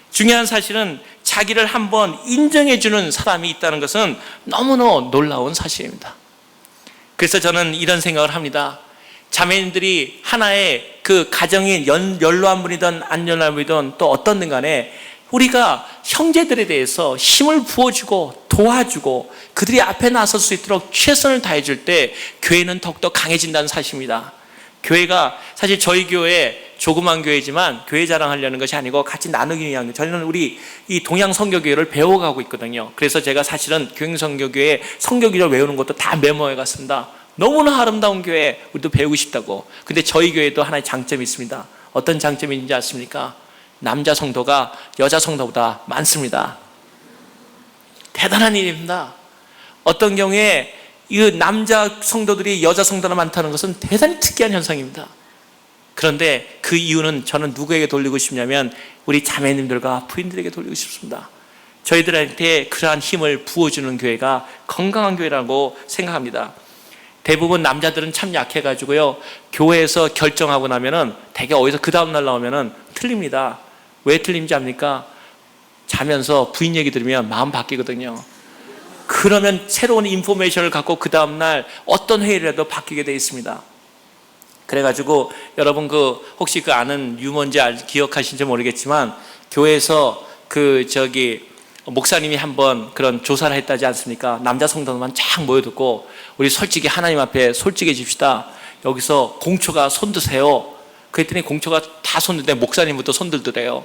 중요한 사실은 자기를 한번 인정해주는 사람이 있다는 것은 너무나 놀라운 사실입니다. 그래서 저는 이런 생각을 합니다. 자매님들이 하나의 그 가정이 연로한 분이든 안 연로한 분이든 또 어떤 든 간에 우리가 형제들에 대해서 힘을 부어주고 도와주고 그들이 앞에 나설 수 있도록 최선을 다해줄 때 교회는 더욱더 강해진다는 사실입니다. 교회가 사실 저희 교회 조그만 교회지만 교회 자랑하려는 것이 아니고 같이 나누기 위한, 저희는 우리 이 동양 선교교회를 배워가고 있거든요. 그래서 제가 사실은 교행선교교회 선교기를 외우는 것도 다 메모해 갔습니다. 너무나 아름다운 교회 우리도 배우고 싶다고. 근데 저희 교회도 하나의 장점이 있습니다. 어떤 장점인지 아십니까? 남자 성도가 여자 성도보다 많습니다. 대단한 일입니다. 어떤 경우에 이 남자 성도들이 여자 성도가 많다는 것은 대단히 특이한 현상입니다. 그런데 그 이유는 저는 누구에게 돌리고 싶냐면 우리 자매님들과 부인들에게 돌리고 싶습니다. 저희들한테 그러한 힘을 부어주는 교회가 건강한 교회라고 생각합니다. 대부분 남자들은 참 약해가지고요, 교회에서 결정하고 나면은 대개 어디서 그 다음날 나오면은 틀립니다. 왜 틀린지 압니까? 자면서 부인 얘기 들으면 마음 바뀌거든요. 그러면 새로운 인포메이션을 갖고 그 다음날 어떤 회의를 해도 바뀌게 되어 있습니다. 그래가지고 여러분 혹시 아는 유머인지 기억하신지 모르겠지만 교회에서 목사님이 한번 그런 조사를 했다지 않습니까? 남자 성도만 쫙 모여듣고 우리 솔직히 하나님 앞에 솔직해집시다. 여기서 공초가 손드세요. 그랬더니 공초가 다 손드는데 목사님부터 손들더래요.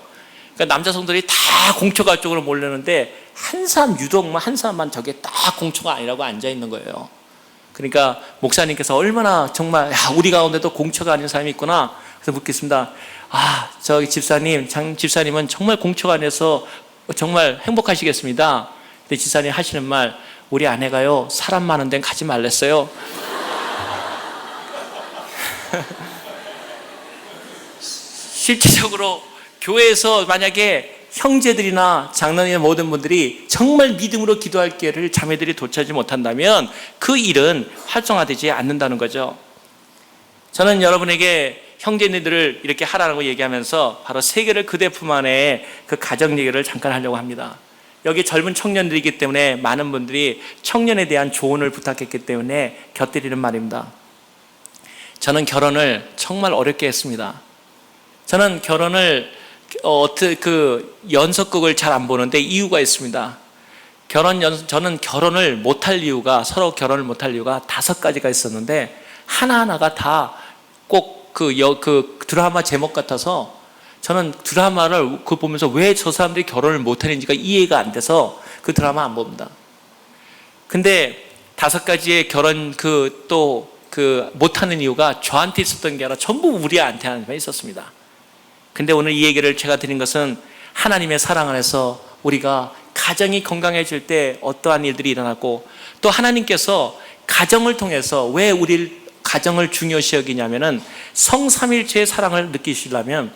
그러니까 남자 성도들이 다 공초가 쪽으로 몰렸는데 한 사람만 저게 딱 공초가 아니라고 앉아 있는 거예요. 그러니까 목사님께서 얼마나 정말 우리 가운데도 공초가 아닌 사람이 있구나. 그래서 묻겠습니다. 저기 장 집사님은 정말 공초가 아니어서 정말 행복하시겠습니다. 근데 집사님 하시는 말, 우리 아내가요 사람 많은 데는 가지 말랬어요. 실질적으로 교회에서 만약에 형제들이나 장로님이나 모든 분들이 정말 믿음으로 기도할 기회를 자매들이 도착하지 못한다면 그 일은 활성화되지 않는다는 거죠. 저는 여러분에게 형제님들을 이렇게 하라고 얘기하면서 바로 세계를 그대 품 안에 그 가정 얘기를 잠깐 하려고 합니다. 여기 젊은 청년들이기 때문에 많은 분들이 청년에 대한 조언을 부탁했기 때문에 곁들이는 말입니다. 저는 결혼을 정말 어렵게 했습니다. 저는 결혼을 연속극을 잘 안 보는데 이유가 있습니다. 저는 결혼을 못할 이유가, 서로 결혼을 못할 이유가 5가지가 있었는데 하나하나가 다 꼭 그 드라마 제목 같아서 저는 드라마를 보면서 왜 저 사람들이 결혼을 못하는지가 이해가 안 돼서 그 드라마 안 봅니다. 근데 5가지의 결혼 못하는 이유가 저한테 있었던 게 아니라 전부 우리한테 있었습니다. 근데 오늘 이 얘기를 제가 드린 것은 하나님의 사랑 안에서 우리가 가정이 건강해질 때 어떠한 일들이 일어나고, 또 하나님께서 가정을 통해서 왜 우리 가정을 중요시 여기냐면은 성삼일체의 사랑을 느끼시려면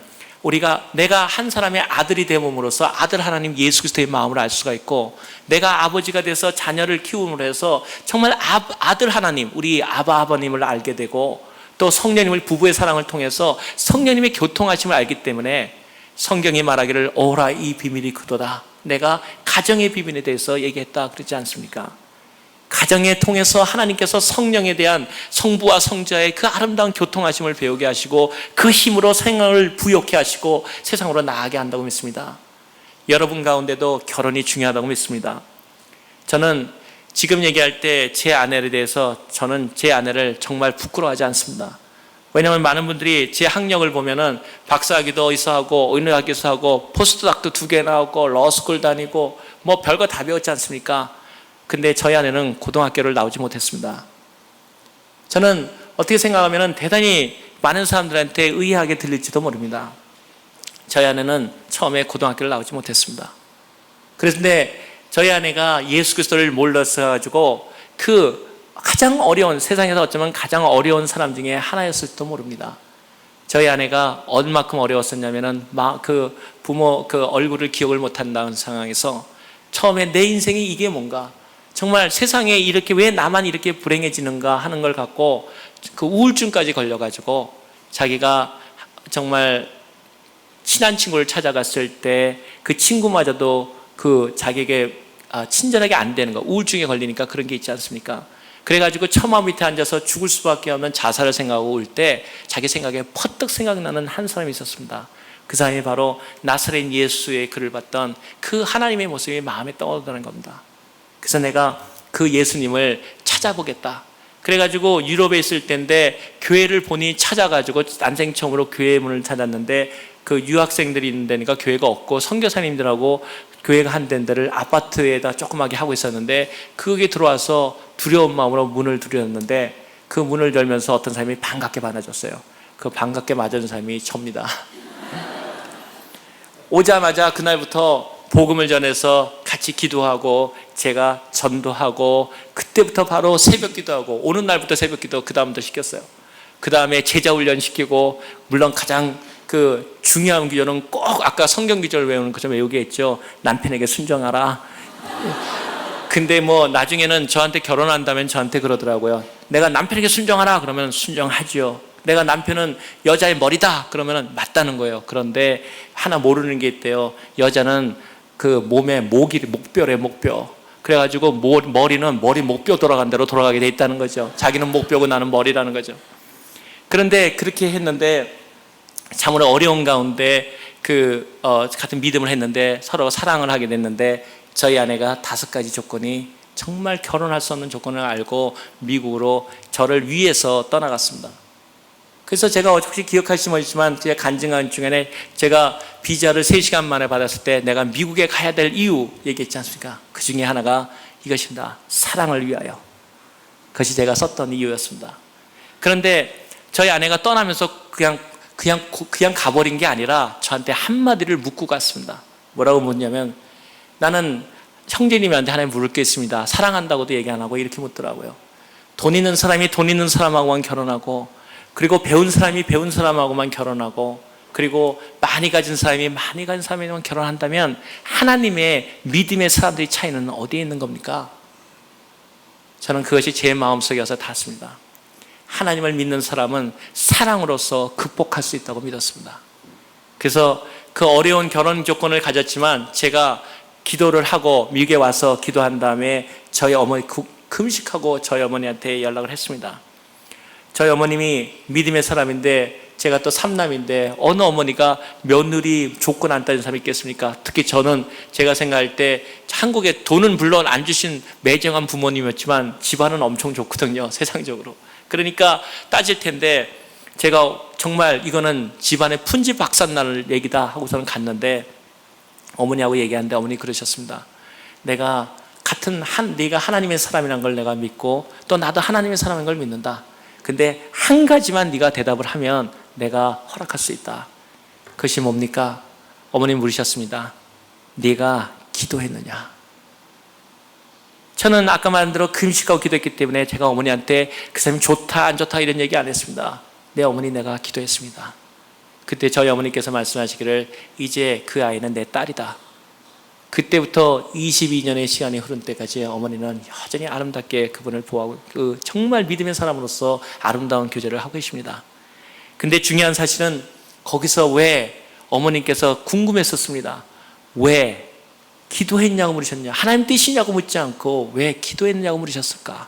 내가 한 사람의 아들이 됨으로써 아들 하나님 예수 그리스도의 마음을 알 수가 있고, 내가 아버지가 돼서 자녀를 키움으로 해서 정말 아들 하나님, 우리 아버님을 알게 되고, 또 성령님을 부부의 사랑을 통해서 성령님의 교통하심을 알기 때문에 성경이 말하기를 오라 이 비밀이 그도다. 내가 가정의 비밀에 대해서 얘기했다 그러지 않습니까? 가정에 통해서 하나님께서 성령에 대한 성부와 성자의 그 아름다운 교통하심을 배우게 하시고 그 힘으로 생활을 부욕해 하시고 세상으로 나아가게 한다고 믿습니다. 여러분 가운데도 결혼이 중요하다고 믿습니다. 저는 지금 얘기할 때 제 아내에 대해서 저는 제 아내를 정말 부끄러워하지 않습니다. 왜냐하면 많은 분들이 제 학력을 보면은 박사학위도 어디서 하고 의료학에서 하고 포스트닥도 2개 나오고 러스쿨 다니고 뭐 별거 다 배웠지 않습니까? 근데 저희 아내는 고등학교를 나오지 못했습니다. 저는 어떻게 생각하면 대단히 많은 사람들한테 의아하게 들릴지도 모릅니다. 저희 아내는 처음에 고등학교를 나오지 못했습니다. 그런데 저희 아내가 예수 그리스도를 몰랐어가지고 가장 어려운, 세상에서 어쩌면 가장 어려운 사람 중에 하나였을지도 모릅니다. 저희 아내가 얼마큼 어려웠었냐면은 부모 얼굴을 기억을 못한다는 상황에서 처음에 내 인생이 이게 뭔가, 정말 세상에 이렇게 왜 나만 이렇게 불행해지는가 하는 걸 갖고 그 우울증까지 걸려가지고 자기가 정말 친한 친구를 찾아갔을 때 그 친구마저도 자기에게 친절하게 안 되는 거, 우울증에 걸리니까 그런 게 있지 않습니까? 그래가지고 처마 밑에 앉아서 죽을 수밖에 없는 자살을 생각하고 올 때 자기 생각에 퍼뜩 생각나는 한 사람이 있었습니다. 그 사람이 바로 나사렛 예수의 글을 봤던 그 하나님의 모습이 마음에 떠오르는 겁니다. 그래서 내가 그 예수님을 찾아보겠다. 그래가지고 유럽에 있을 때인데 교회를 보니 찾아가지고 난생 처음으로 교회의 문을 찾았는데 그 유학생들이 있는 데니까 교회가 없고 선교사님들하고 교회가 한 데를 아파트에다 조그맣게 하고 있었는데 거기에 들어와서 두려운 마음으로 문을 두드렸는데 그 문을 열면서 어떤 사람이 반갑게 맞아줬어요. 그 반갑게 맞아준 사람이 접니다. 오자마자 그날부터 복음을 전해서 같이 기도하고 제가 전도하고 그때부터 바로 새벽 기도하고 오는 날부터 새벽 기도 그 다음부터 시켰어요. 그 다음에 제자 훈련 시키고, 물론 가장 중요한 기조는 꼭 아까 성경 기조를 외우는 것처럼 외우게 했죠. 남편에게 순종하라. 근데 나중에는 저한테 결혼한다면 저한테 그러더라고요. 내가 남편에게 순종하라 그러면 순종하죠. 내가 남편은 여자의 머리다 그러면 맞다는 거예요. 그런데 하나 모르는 게 있대요. 여자는 몸에 목뼈래, 목뼈. 그래가지고 머리는 목뼈 돌아간 대로 돌아가게 돼 있다는 거죠. 자기는 목뼈고 나는 머리라는 거죠. 그런데 그렇게 했는데 참으로 어려운 가운데 같은 믿음을 했는데 서로 사랑을 하게 됐는데 저희 아내가 5가지 조건이 정말 결혼할 수 없는 조건을 알고 미국으로 저를 위해서 떠나갔습니다. 그래서 제가 혹시 기억하시면 모르지만 제가 간증한 중에 제가 비자를 3시간 만에 받았을 때 내가 미국에 가야 될 이유 얘기했지 않습니까? 그 중에 하나가 이것입니다. 사랑을 위하여. 그것이 제가 썼던 이유였습니다. 그런데 저희 아내가 떠나면서 그냥 가버린 게 아니라 저한테 한마디를 묻고 갔습니다. 뭐라고 묻냐면, 나는 형제님한테 하나님 물을 게 있습니다. 사랑한다고도 얘기 안 하고 이렇게 묻더라고요. 돈 있는 사람이 돈 있는 사람하고만 결혼하고, 그리고 배운 사람이 배운 사람하고만 결혼하고, 그리고 많이 가진 사람이 많이 가진 사람이랑 결혼한다면 하나님의 믿음의 사람들의 차이는 어디에 있는 겁니까? 저는 그것이 제 마음속에 와서 닿았습니다. 하나님을 믿는 사람은 사랑으로서 극복할 수 있다고 믿었습니다. 그래서 그 어려운 결혼 조건을 가졌지만 제가 기도를 하고 미국에 와서 기도한 다음에 저희 어머니 금식하고 저희 어머니한테 연락을 했습니다. 저희 어머님이 믿음의 사람인데 제가 또 삼남인데 어느 어머니가 며느리 조건 안 따진 사람이 있겠습니까? 특히 저는 제가 생각할 때 한국에 돈은 물론 안 주신 매정한 부모님이었지만 집안은 엄청 좋거든요, 세상적으로. 그러니까 따질 텐데 제가 정말 이거는 집안의 푼집 박산날 얘기다 하고서는 갔는데 어머니하고 얘기하는데 어머니 그러셨습니다. 네가 하나님의 사람이라는 걸 내가 믿고 또 나도 하나님의 사람인 걸 믿는다. 근데 한 가지만 네가 대답을 하면 내가 허락할 수 있다. 그것이 뭡니까? 어머니 물으셨습니다. 네가 기도했느냐? 저는 아까 말한 대로 금식하고 기도했기 때문에 제가 어머니한테 그 사람이 좋다 안 좋다 이런 얘기 안 했습니다. 네 어머니 내가 기도했습니다. 그때 저희 어머니께서 말씀하시기를 이제 그 아이는 내 딸이다. 그때부터 22년의 시간이 흐른 때까지 어머니는 여전히 아름답게 그분을 보호하고 정말 믿음의 사람으로서 아름다운 교제를 하고 계십니다. 근데 중요한 사실은 거기서 왜 어머님께서 궁금했었습니다. 왜 기도했냐고 물으셨냐? 하나님 뜻이냐고 묻지 않고 왜 기도했냐고 물으셨을까?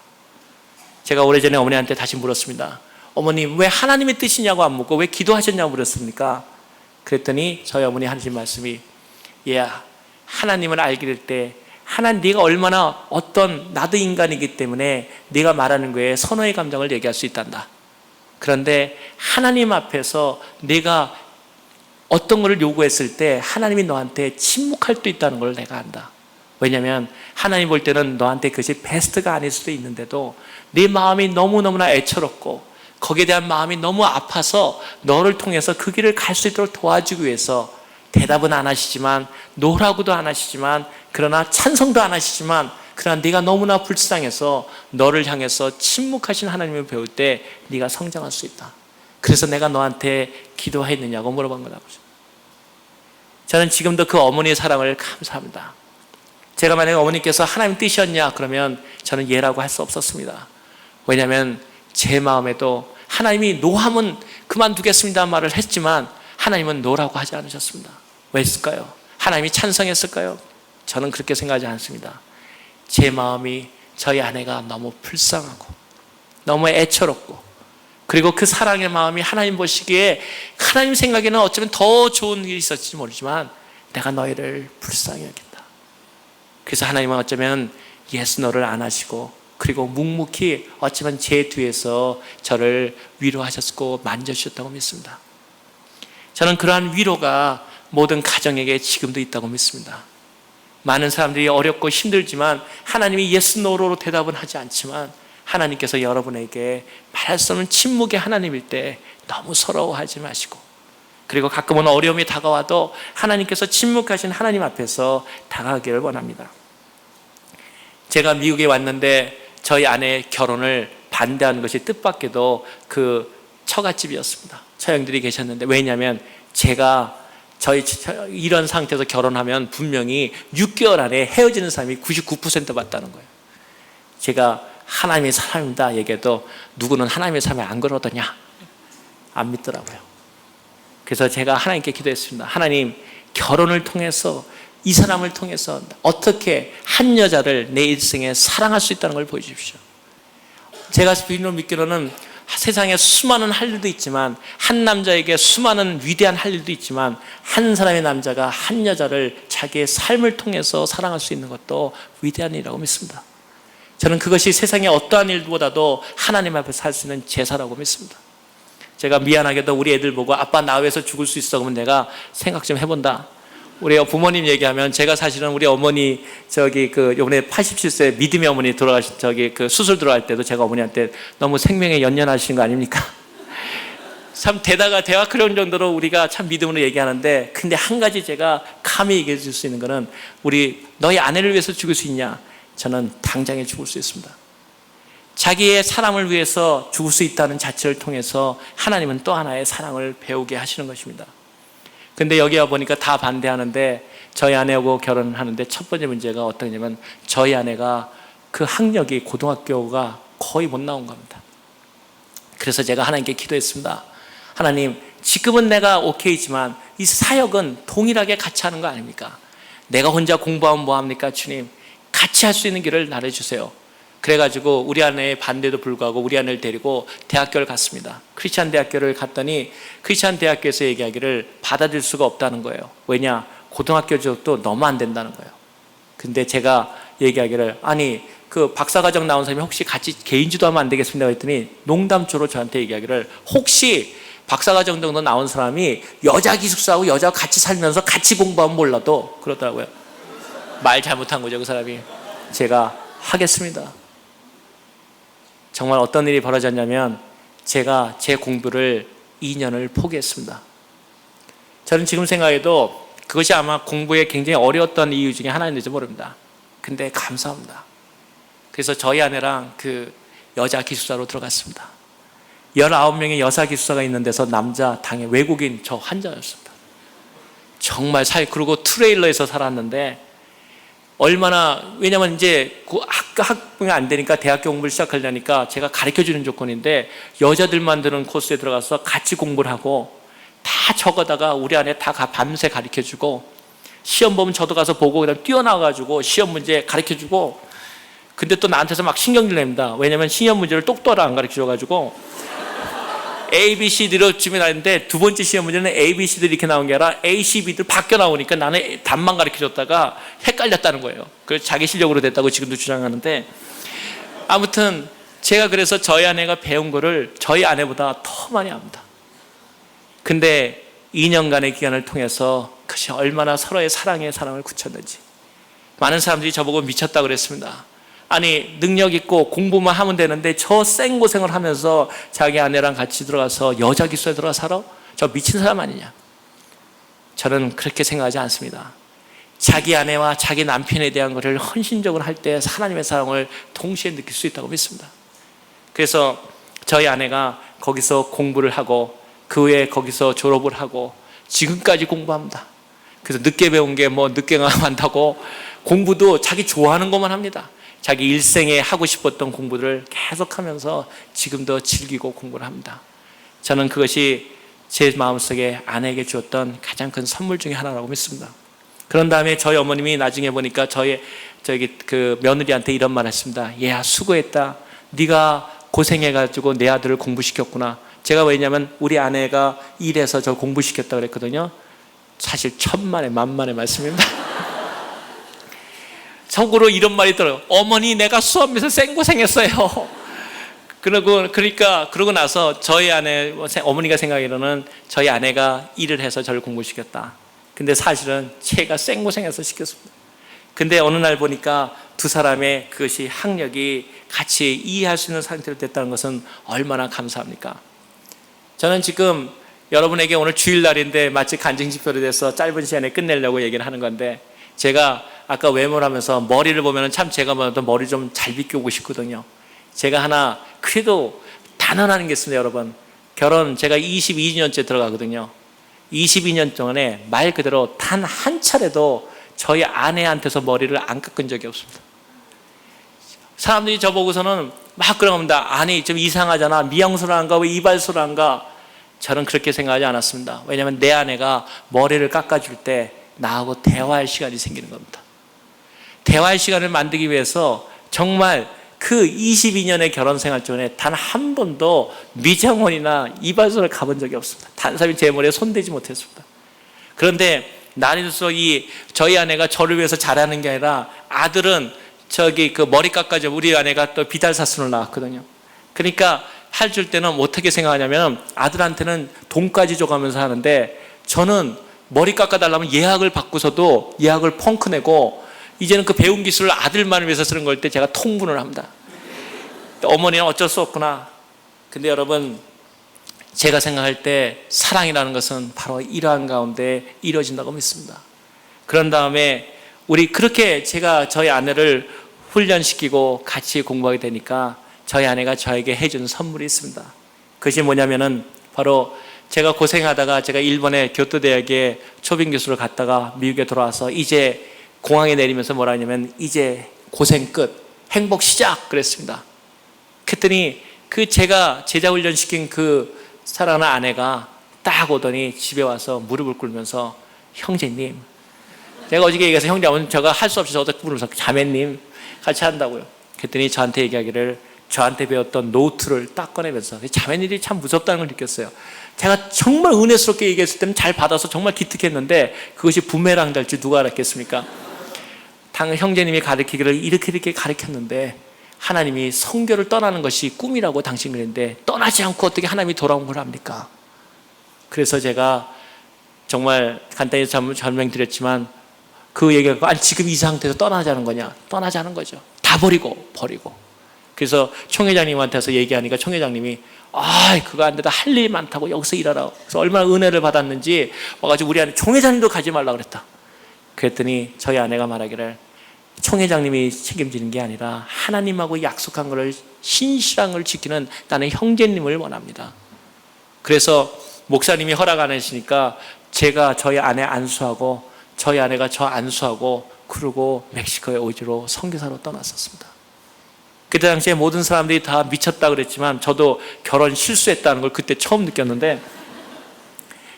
제가 오래전에 어머니한테 다시 물었습니다. 어머님 왜 하나님의 뜻이냐고 안 묻고 왜 기도하셨냐고 물었습니까? 그랬더니 저희 어머니 하신 말씀이 얘야 하나님을 알게 될 때 하나님 네가 얼마나 나도 인간이기 때문에 네가 말하는 거에 선호의 감정을 얘기할 수 있단다. 그런데 하나님 앞에서 내가 어떤 것을 요구했을 때 하나님이 너한테 침묵할 수도 있다는 걸 내가 안다. 왜냐하면 하나님 볼 때는 너한테 그것이 베스트가 아닐 수도 있는데도 네 마음이 너무너무나 애처롭고 거기에 대한 마음이 너무 아파서 너를 통해서 그 길을 갈 수 있도록 도와주기 위해서 대답은 안 하시지만 노라고도 안 하시지만 그러나 찬성도 안 하시지만 그러나 네가 너무나 불쌍해서 너를 향해서 침묵하신 하나님을 배울 때 네가 성장할 수 있다. 그래서 내가 너한테 기도했느냐고 물어본 거라고. 저는 지금도 그 어머니의 사랑을 감사합니다. 제가 만약에 어머니께서 하나님 뜻이었냐 그러면 저는 예라고 할 수 없었습니다. 왜냐하면 제 마음에도 하나님이 노하면 그만두겠습니다 말을 했지만 하나님은 노라고 하지 않으셨습니다. 왜 했을까요? 하나님이 찬성했을까요? 저는 그렇게 생각하지 않습니다. 제 마음이 저희 아내가 너무 불쌍하고 너무 애처롭고 그리고 그 사랑의 마음이 하나님 보시기에 하나님 생각에는 어쩌면 더 좋은 일이 있었을지 모르지만 내가 너희를 불쌍히 여긴다. 그래서 하나님은 어쩌면 예스 노를 안 하시고 그리고 묵묵히 어쩌면 제 뒤에서 저를 위로하셨고 만져주셨다고 믿습니다. 저는 그러한 위로가 모든 가정에게 지금도 있다고 믿습니다. 많은 사람들이 어렵고 힘들지만 하나님이 예스 노로 대답은 하지 않지만 하나님께서 여러분에게 말할 수 없는 침묵의 하나님일 때 너무 서러워하지 마시고 그리고 가끔은 어려움이 다가와도 하나님께서 침묵하신 하나님 앞에서 다가가기를 원합니다. 제가 미국에 왔는데 저희 아내의 결혼을 반대하는 것이 뜻밖에도 그 처갓집이었습니다. 처형들이 계셨는데 왜냐하면 제가 이런 상태에서 결혼하면 분명히 6개월 안에 헤어지는 사람이 99% 맞다는 거예요. 제가 하나님의 사람입니다 얘기해도 누구는 하나님의 사람이 안 그러더냐 안 믿더라고요. 그래서 제가 하나님께 기도했습니다. 하나님 결혼을 통해서 이 사람을 통해서 어떻게 한 여자를 내 일생에 사랑할 수 있다는 걸 보여주십시오. 제가 믿기로는 세상에 수많은 할 일도 있지만 한 남자에게 수많은 위대한 할 일도 있지만 한 사람의 남자가 한 여자를 자기의 삶을 통해서 사랑할 수 있는 것도 위대한 일이라고 믿습니다. 저는 그것이 세상의 어떠한 일보다도 하나님 앞에서 할 수 있는 제사라고 믿습니다. 제가 미안하게도 우리 애들 보고 아빠 나 위해서 죽을 수 있어 그러면 내가 생각 좀 해본다. 우리 부모님 얘기하면 제가 사실은 우리 어머니 요번에 87세 믿음의 어머니 돌아가신 수술 들어갈 때도 제가 어머니한테 너무 생명에 연연하신 거 아닙니까? 참 대화가 그런 정도로 우리가 참 믿음으로 얘기하는데 근데 한 가지 제가 감히 얘기해 줄 수 있는 거는 우리 너희 아내를 위해서 죽을 수 있냐? 저는 당장에 죽을 수 있습니다. 자기의 사람을 위해서 죽을 수 있다는 자체를 통해서 하나님은 또 하나의 사랑을 배우게 하시는 것입니다. 근데 여기 와 보니까 다 반대하는데 저희 아내하고 결혼하는데 첫 번째 문제가 어떠냐면 저희 아내가 그 학력이 고등학교가 거의 못 나온 겁니다. 그래서 제가 하나님께 기도했습니다. 하나님, 지금은 내가 오케이지만 이 사역은 동일하게 같이 하는 거 아닙니까? 내가 혼자 공부하면 뭐합니까? 주님, 같이 할 수 있는 길을 나눠 주세요. 그래가지고 우리 아내의 반대도 불구하고 우리 아내를 데리고 대학교를 갔습니다. 크리스찬 대학교를 갔더니 크리스찬 대학교에서 얘기하기를 받아들일 수가 없다는 거예요. 왜냐? 고등학교 교육도 너무 안 된다는 거예요. 근데 제가 얘기하기를 아니 그 박사과정 나온 사람이 혹시 같이 개인지도 하면 안 되겠습니까? 했더니 농담조로 저한테 얘기하기를 혹시 박사과정 정도 나온 사람이 여자 기숙사하고 여자와 같이 살면서 같이 공부하면 몰라도 그러더라고요. 말 잘못한 거죠, 그 사람이. 제가 하겠습니다. 정말 어떤 일이 벌어졌냐면 제가 제 공부를 2년을 포기했습니다. 저는 지금 생각해도 그것이 아마 공부에 굉장히 어려웠던 이유 중에 하나인지 모릅니다. 근데 감사합니다. 그래서 저희 아내랑 그 여자 기숙사로 들어갔습니다. 19명의 여사 기숙사가 있는 데서 남자 당의 외국인 저 환자였습니다. 정말 그리고 트레일러에서 살았는데 얼마나, 왜냐면 이제 그 학부가 안 되니까 대학교 공부를 시작하려니까 제가 가르쳐 주는 조건인데 여자들만 드는 코스에 들어가서 같이 공부를 하고 다 적어다가 우리 아내 다 밤새 가르쳐 주고 시험 보면 저도 가서 보고 그다음 뛰어나가지고 시험 문제 가르쳐 주고 근데 또 나한테서 막 신경질 냅니다. 왜냐면 시험 문제를 똑똑하게 안 가르쳐 줘가지고 A, B, C, D로 쯤에 나왔는데 두 번째 시험 문제는 A, B, C, D 이렇게 나온 게 아니라 A, C, B들 바뀌어 나오니까 나는 답만 가르쳐줬다가 헷갈렸다는 거예요. 그래서 자기 실력으로 됐다고 지금도 주장하는데 아무튼 제가 그래서 저희 아내가 배운 거를 저희 아내보다 더 많이 합니다. 근데 2년간의 기간을 통해서 그것이 얼마나 서로의 사랑의 사랑을 굳혔는지 많은 사람들이 저보고 미쳤다고 그랬습니다. 아니 능력 있고 공부만 하면 되는데 저 생고생을 하면서 자기 아내랑 같이 들어가서 여자 기숙사에 들어가 살아? 저 미친 사람 아니냐? 저는 그렇게 생각하지 않습니다. 자기 아내와 자기 남편에 대한 것을 헌신적으로 할 때 하나님의 사랑을 동시에 느낄 수 있다고 믿습니다. 그래서 저희 아내가 거기서 공부를 하고 그 후에 거기서 졸업을 하고 지금까지 공부합니다. 그래서 늦게 배운 게 뭐 늦게 한다고 공부도 자기 좋아하는 것만 합니다. 자기 일생에 하고 싶었던 공부들을 계속하면서 지금도 즐기고 공부를 합니다. 저는 그것이 제 마음속에 아내에게 주었던 가장 큰 선물 중에 하나라고 믿습니다. 그런 다음에 저희 어머님이 나중에 보니까 저기 그 며느리한테 이런 말 했습니다. 얘야 수고했다. 네가 고생해가지고 내 아들을 공부시켰구나. 제가 왜냐면 우리 아내가 일해서 저 공부시켰다 그랬거든요. 사실 천만의 만만의 말씀입니다. 속으로 이런 말이 들어요. 어머니 내가 수업에서 생고생했어요. 그러고 나서 저희 아내 어머니가 생각하기로는 저희 아내가 일을 해서 저를 공부시켰다. 근데 사실은 제가 생고생해서 시켰습니다. 근데 어느 날 보니까 두 사람의 그것이 학력이 같이 이해할 수 있는 상태로 됐다는 것은 얼마나 감사합니까? 저는 지금 여러분에게 오늘 주일날인데 마치 간증집회로 돼서 짧은 시간에 끝내려고 얘기를 하는 건데 제가 아까 외모를 하면서 머리를 보면 참 제가 봐도 머리 좀 잘 빗겨오고 싶거든요. 제가 하나 그래도 단언하는 게 있습니다. 여러분 제가 22년째 들어가거든요. 22년 동안에 말 그대로 단 한 차례도 저희 아내한테서 머리를 안 깎은 적이 없습니다. 사람들이 저보고서는 막 그러합니다. 아니 좀 이상하잖아. 미용실 안 가? 왜 이발소를 안 가? 저는 그렇게 생각하지 않았습니다. 왜냐하면 내 아내가 머리를 깎아줄 때 나하고 대화할 시간이 생기는 겁니다. 대화할 시간을 만들기 위해서 정말 그 22년의 결혼 생활 중에 단 한 번도 미장원이나 이발소를 가본 적이 없습니다. 단 사람이 제 머리에 손대지 못했습니다. 그런데 날이 들수록 저희 아내가 저를 위해서 잘하는 게 아니라 아들은 그 머리 깎아줘. 우리 아내가 또 비달사순을 나왔거든요. 그러니까 해줄 때는 어떻게 생각하냐면 아들한테는 돈까지 줘가면서 하는데 저는 머리 깎아달라면 예약을 받고서도 예약을 펑크 내고 이제는 그 배운 기술을 아들만을 위해서 쓰는 걸 때 제가 통분을 합니다. 어머니는 어쩔 수 없구나. 근데 여러분 제가 생각할 때 사랑이라는 것은 바로 이러한 가운데 이루어진다고 믿습니다. 그런 다음에 우리 그렇게 제가 저희 아내를 훈련시키고 같이 공부하게 되니까 저희 아내가 저에게 해준 선물이 있습니다. 그것이 뭐냐면은 바로 제가 고생하다가 제가 일본의 교토대학에 초빙 교수를 갔다가 미국에 돌아와서 이제 공항에 내리면서 뭐라 하냐면 이제 고생 끝, 행복 시작 그랬습니다. 그랬더니 그 제가 제자훈련 시킨 그 사랑하는 아내가 딱 오더니 집에 와서 무릎을 꿇으면서 형제님, 내가 어저께 얘기해서 형제 오늘 제가 할 수 없이 저도 부르면서 자매님 같이 한다고요. 그랬더니 저한테 얘기하기를 저한테 배웠던 노트를 딱 꺼내면서 자매님이 참 무섭다는 걸 느꼈어요. 제가 정말 은혜스럽게 얘기했을 때는 잘 받아서 정말 기특했는데 그것이 부메랑 될지 누가 알았겠습니까? 형제님이 가르치기를 이렇게 가르쳤는데 하나님이 성교를 떠나는 것이 꿈이라고 당신 그랬는데 떠나지 않고 어떻게 하나님이 돌아온 걸 합니까? 그래서 제가 정말 간단히 설명드렸지만 그 얘기가 아니 지금 이 상태에서 떠나자는 거냐? 떠나자는 거죠. 다 버리고. 그래서 총회장님한테서 얘기하니까 총회장님이 그거 안 되다 할 일이 많다고 여기서 일하라고. 그래서 얼마나 은혜를 받았는지 와가지고 우리 아내 총회장님도 가지 말라 그랬다. 그랬더니 저희 아내가 말하기를 총회장님이 책임지는 게 아니라 하나님하고 약속한 것을 신실한 걸 지키는 나는 형제님을 원합니다. 그래서 목사님이 허락 안 하시니까 제가 저희 아내 안수하고 저희 아내가 저 안수하고 그러고 멕시코에 오지로 선교사로 떠났었습니다. 그때 당시에 모든 사람들이 다 미쳤다 그랬지만 저도 결혼 실수했다는 걸 그때 처음 느꼈는데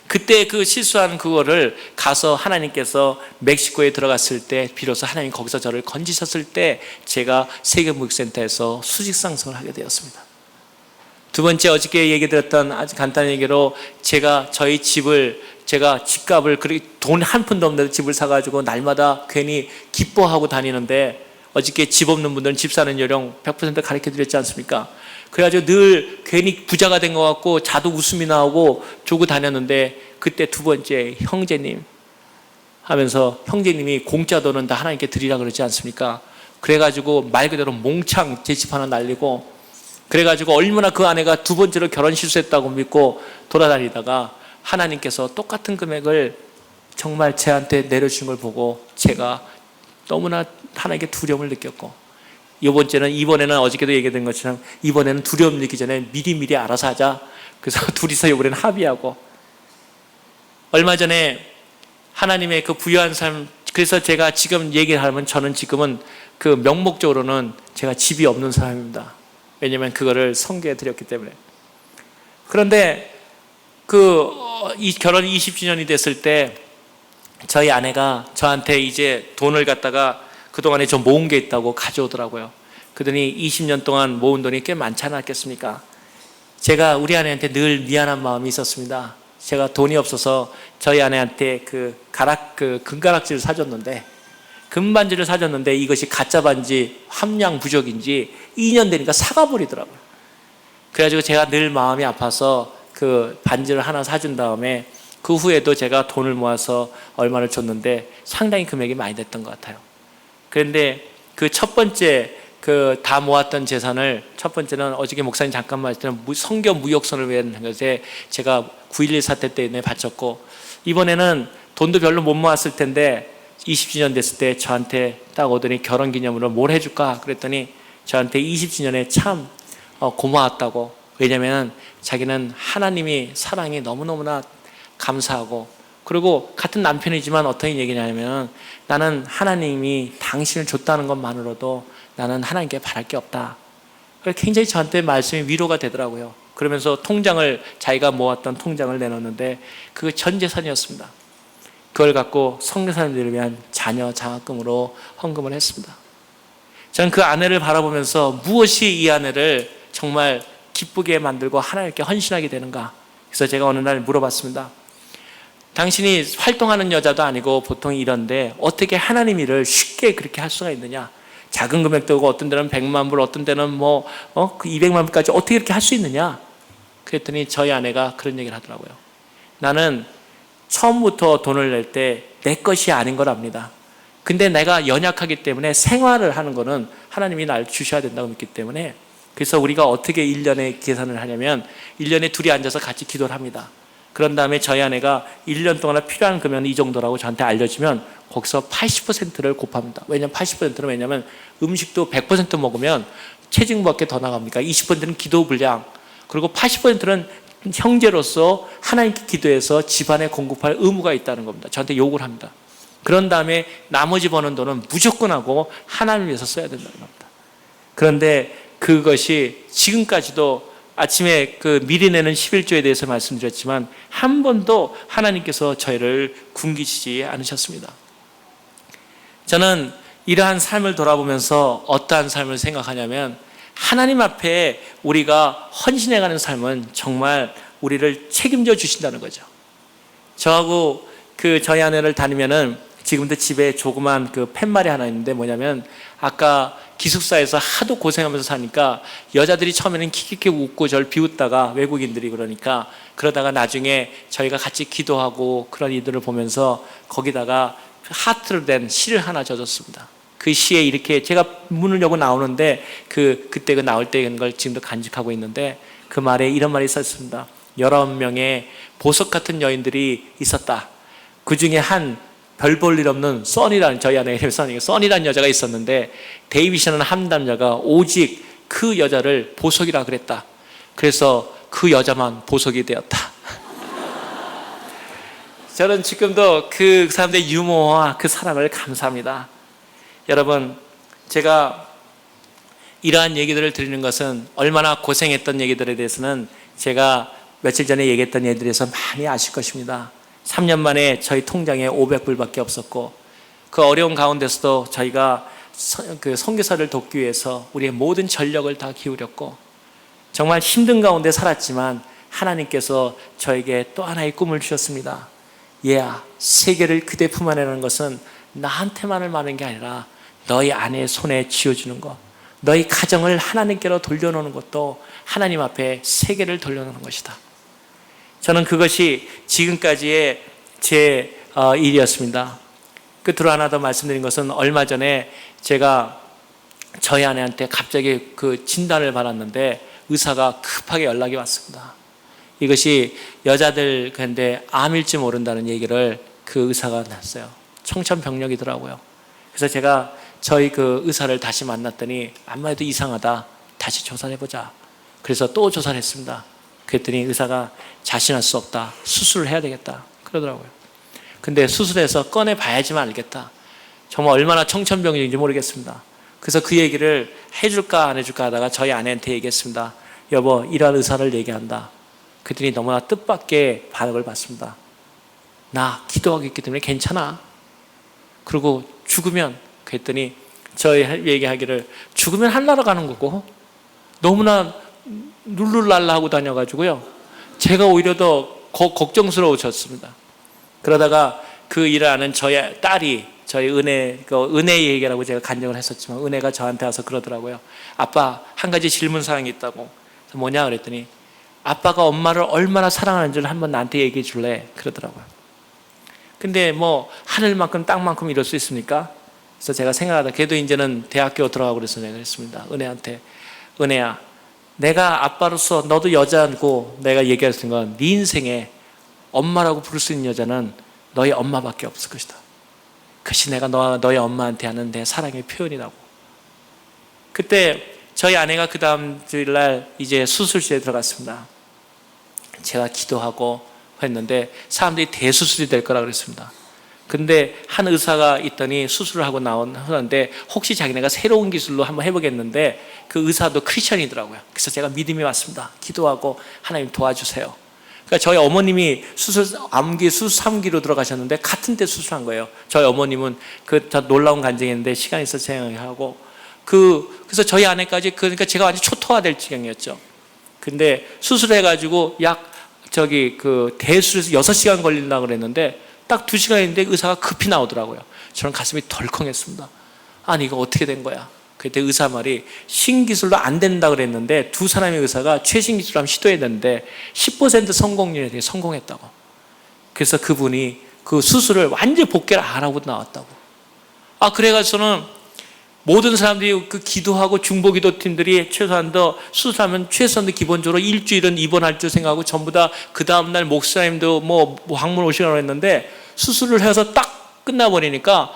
그때 그 실수한 그거를 가서 하나님께서 멕시코에 들어갔을 때 비로소 하나님 거기서 저를 건지셨을 때 제가 세계무역센터에서 수직상승을 하게 되었습니다. 두 번째 어저께 얘기 드렸던 아주 간단한 얘기로 제가 저희 집을 제가 집값을 돈 한 푼도 없는데 집을 사가지고 날마다 괜히 기뻐하고 다니는데 어저께 집 없는 분들은 집 사는 요령 100% 가르쳐 드렸지 않습니까? 그래가지고 늘 괜히 부자가 된 것 같고 자도 웃음이 나오고 조고 다녔는데 그때 두 번째 형제님 하면서 형제님이 공짜 돈은 다 하나님께 드리라 그러지 않습니까? 그래가지고 말 그대로 몽창 제 집 하나 날리고 그래가지고 얼마나 그 아내가 두 번째로 결혼 실수했다고 믿고 돌아다니다가 하나님께서 똑같은 금액을 정말 제한테 내려주신 걸 보고 제가 너무나 하나님께 두려움을 느꼈고 이번에는 어저께도 얘기된 것처럼 이번에는 두려움 느끼기 전에 미리 알아서 하자. 그래서 둘이서 이번에는 합의하고 얼마 전에 하나님의 그 부유한 삶 그래서 제가 지금 얘기를 하면 저는 지금은 그 명목적으로는 제가 집이 없는 사람입니다. 왜냐하면 그거를 선교해 드렸기 때문에. 그런데 이 결혼 20주년이 됐을 때 저희 아내가 저한테 이제 돈을 갖다가 그동안에 좀 모은 게 있다고 가져오더라고요. 그러더니 20년 동안 모은 돈이 꽤 많지 않았겠습니까? 제가 우리 아내한테 늘 미안한 마음이 있었습니다. 제가 돈이 없어서 저희 아내한테 금가락지를 사줬는데 금반지를 사줬는데 이것이 가짜 반지 함량 부족인지 2년 되니까 사가버리더라고요. 그래가지고 제가 늘 마음이 아파서 그 반지를 하나 사준 다음에 그 후에도 제가 돈을 모아서 얼마를 줬는데 상당히 금액이 많이 됐던 것 같아요. 그런데 그 첫 번째 다 모았던 재산을 첫 번째는 어저께 목사님 잠깐 말했던 선교 무역선을 위한 것에 제가 9.11 사태 때문에 바쳤고 이번에는 돈도 별로 못 모았을 텐데 20주년 됐을 때 저한테 딱 오더니 결혼기념으로 뭘 해줄까 그랬더니 저한테 20주년에 참 고마웠다고. 왜냐하면 자기는 하나님이 사랑이 너무너무나 감사하고 그리고 같은 남편이지만 어떤 얘기냐면 나는 하나님이 당신을 줬다는 것만으로도 나는 하나님께 바랄 게 없다. 굉장히 저한테 말씀이 위로가 되더라고요. 그러면서 자기가 모았던 통장을 내놓는데 그게 전 재산이었습니다. 그걸 갖고 선교사님들을 위한 자녀 장학금으로 헌금을 했습니다. 저는 그 아내를 바라보면서 무엇이 이 아내를 정말 기쁘게 만들고 하나님께 헌신하게 되는가. 그래서 제가 어느 날 물어봤습니다. 당신이 활동하는 여자도 아니고 보통 이런데 어떻게 하나님 일을 쉽게 그렇게 할 수가 있느냐. 작은 금액도 오고 어떤 데는 100만 불 어떤 데는 그 200만 불까지 어떻게 이렇게 할 수 있느냐. 그랬더니 저희 아내가 그런 얘기를 하더라고요. 나는 처음부터 돈을 낼 때 내 것이 아닌 걸 압니다. 근데 내가 연약하기 때문에 생활을 하는 거는 하나님이 날 주셔야 된다고 믿기 때문에 그래서 우리가 어떻게 1년에 계산을 하냐면 1년에 둘이 앉아서 같이 기도를 합니다. 그런 다음에 저희 아내가 1년 동안 필요한 금액은 이 정도라고 저한테 알려주면 거기서 80%를 곱합니다. 왜냐면 80%는 음식도 100% 먹으면 체중밖에 더 나갑니까? 20%는 기도 분량 그리고 80%는 형제로서 하나님께 기도해서 집안에 공급할 의무가 있다는 겁니다. 저한테 욕을 합니다. 그런 다음에 나머지 버는 돈은 무조건 하고 하나님을 위해서 써야 된다는 겁니다. 그런데 그것이 지금까지도 아침에 그 미리 내는 11조에 대해서 말씀드렸지만 한 번도 하나님께서 저희를 굶기시지 않으셨습니다. 저는 이러한 삶을 돌아보면서 어떠한 삶을 생각하냐면 하나님 앞에 우리가 헌신해가는 삶은 정말 우리를 책임져 주신다는 거죠. 저하고 저희 아내를 다니면은 지금도 집에 조그만 팻말이 하나 있는데 뭐냐면 아까 기숙사에서 하도 고생하면서 사니까 여자들이 처음에는 킥킥 웃고 저를 비웃다가 외국인들이 그러다가 나중에 저희가 같이 기도하고 그런 이들을 보면서 거기다가 하트로 된 시를 하나 져줬습니다. 그 시에 이렇게 제가 문을 열고 나오는데 그때 나올 때 걸 지금도 간직하고 있는데 그 말에 이런 말이 있었습니다. 19명의 보석 같은 여인들이 있었다. 그 중에 한 별 볼 일 없는 써니라는 저희 아내 이름이 써니라는 여자가 있었는데 데이비시라는 한 남자가 오직 그 여자를 보석이라 그랬다. 그래서 그 여자만 보석이 되었다. 저는 지금도 그 사람들의 유머와 그 사랑을 감사합니다. 여러분, 제가 이러한 얘기들을 드리는 것은 얼마나 고생했던 얘기들에 대해서는 제가 며칠 전에 얘기했던 얘기들에서 많이 아실 것입니다. 3년 만에 저희 통장에 500불밖에 없었고 그 어려운 가운데서도 저희가 선교사를 돕기 위해서 우리의 모든 전력을 다 기울였고 정말 힘든 가운데 살았지만 하나님께서 저에게 또 하나의 꿈을 주셨습니다. 얘야, 세계를 그대 품 안에라는 것은 나한테만을 말하는 게 아니라 너희 아내의 손에 쥐어주는 것, 너희 가정을 하나님께로 돌려놓는 것도 하나님 앞에 세계를 돌려놓는 것이다. 저는 그것이 지금까지의 제 일이었습니다. 끝으로 하나 더 말씀드린 것은 얼마 전에 제가 저희 아내한테 갑자기 진단을 받았는데 의사가 급하게 연락이 왔습니다. 이것이 여자들 근데 암일지 모른다는 얘기를 그 의사가 났어요. 청천벽력이더라고요. 그래서 제가 저희 의사를 다시 만났더니 아무 해도 이상하다. 다시 조사해보자. 그래서 또 조사를 했습니다. 그랬더니 의사가 자신할 수 없다. 수술을 해야 되겠다. 그러더라고요. 근데 수술해서 꺼내봐야지만 알겠다. 정말 얼마나 청천벽력인지 모르겠습니다. 그래서 그 얘기를 해줄까 안 해줄까 하다가 저희 아내한테 얘기했습니다. 여보, 이러한 의사를 얘기한다. 그랬더니 너무나 뜻밖의 반응을 받습니다. 나 기도하고 있기 때문에 괜찮아. 그리고 죽으면, 그랬더니 저희 얘기하기를 죽으면 하늘나라 가는 거고 너무나 룰루랄라 하고 다녀가지고요. 제가 오히려 더 걱정스러워졌습니다. 그러다가 그 일을 아는 저희 딸이 저희 은혜 얘기라고 제가 간증을 했었지만 은혜가 저한테 와서 그러더라고요. 아빠, 한 가지 질문사항이 있다고. 뭐냐 그랬더니 아빠가 엄마를 얼마나 사랑하는지를 한번 나한테 얘기해 줄래? 그러더라고요. 근데 뭐 하늘만큼 땅만큼 이럴 수 있습니까? 그래서 제가 생각하다 걔도 이제는 대학교 들어가고 그래서 내가 그랬습니다. 은혜한테, 은혜야, 내가 아빠로서 너도 여자고 내가 얘기할 수 있는 건 네 인생에 엄마라고 부를 수 있는 여자는 너희 엄마밖에 없을 것이다. 그것이 내가 너희 엄마한테 하는 내 사랑의 표현이라고. 그때 저희 아내가 그 다음 주일날 이제 수술실에 들어갔습니다. 제가 기도하고 했는데 사람들이 대수술이 될 거라 그랬습니다. 근데 한 의사가 있더니 수술을 하고 나오는데 혹시 자기네가 새로운 기술로 한번 해보겠는데 그 의사도 크리스천이더라고요. 그래서 제가 믿음이 왔습니다. 기도하고 하나님 도와주세요. 그러니까 저희 어머님이 암기 수술 3기로 들어가셨는데 같은 때 수술한 거예요. 저희 어머님은 저 놀라운 간증인데 시간이 있어서 생각하고 그래서 저희 아내까지 그러니까 제가 완전 초토화될 지경이었죠. 근데 수술해가지고 대수술에서 6시간 걸린다고 그랬는데 딱 2시간인데 의사가 급히 나오더라고요. 저는 가슴이 덜컹했습니다. 아니 이거 어떻게 된 거야? 그때 의사 말이 신기술로 안 된다 그랬는데 두 사람의 의사가 최신 기술로 한번 시도해야 되는데 10% 성공률에 대해 성공했다고. 그래서 그분이 그 수술을 완전히 복귀를 안 하고 나왔다고. 그래가지고는 모든 사람들이 기도하고 중보기도 팀들이 최소한 더 수술하면 최소한 더 기본적으로 일주일은 입원할 줄 생각하고 전부 다 그 다음날 목사님도 뭐 방문 오시라고 했는데 수술을 해서 딱 끝나버리니까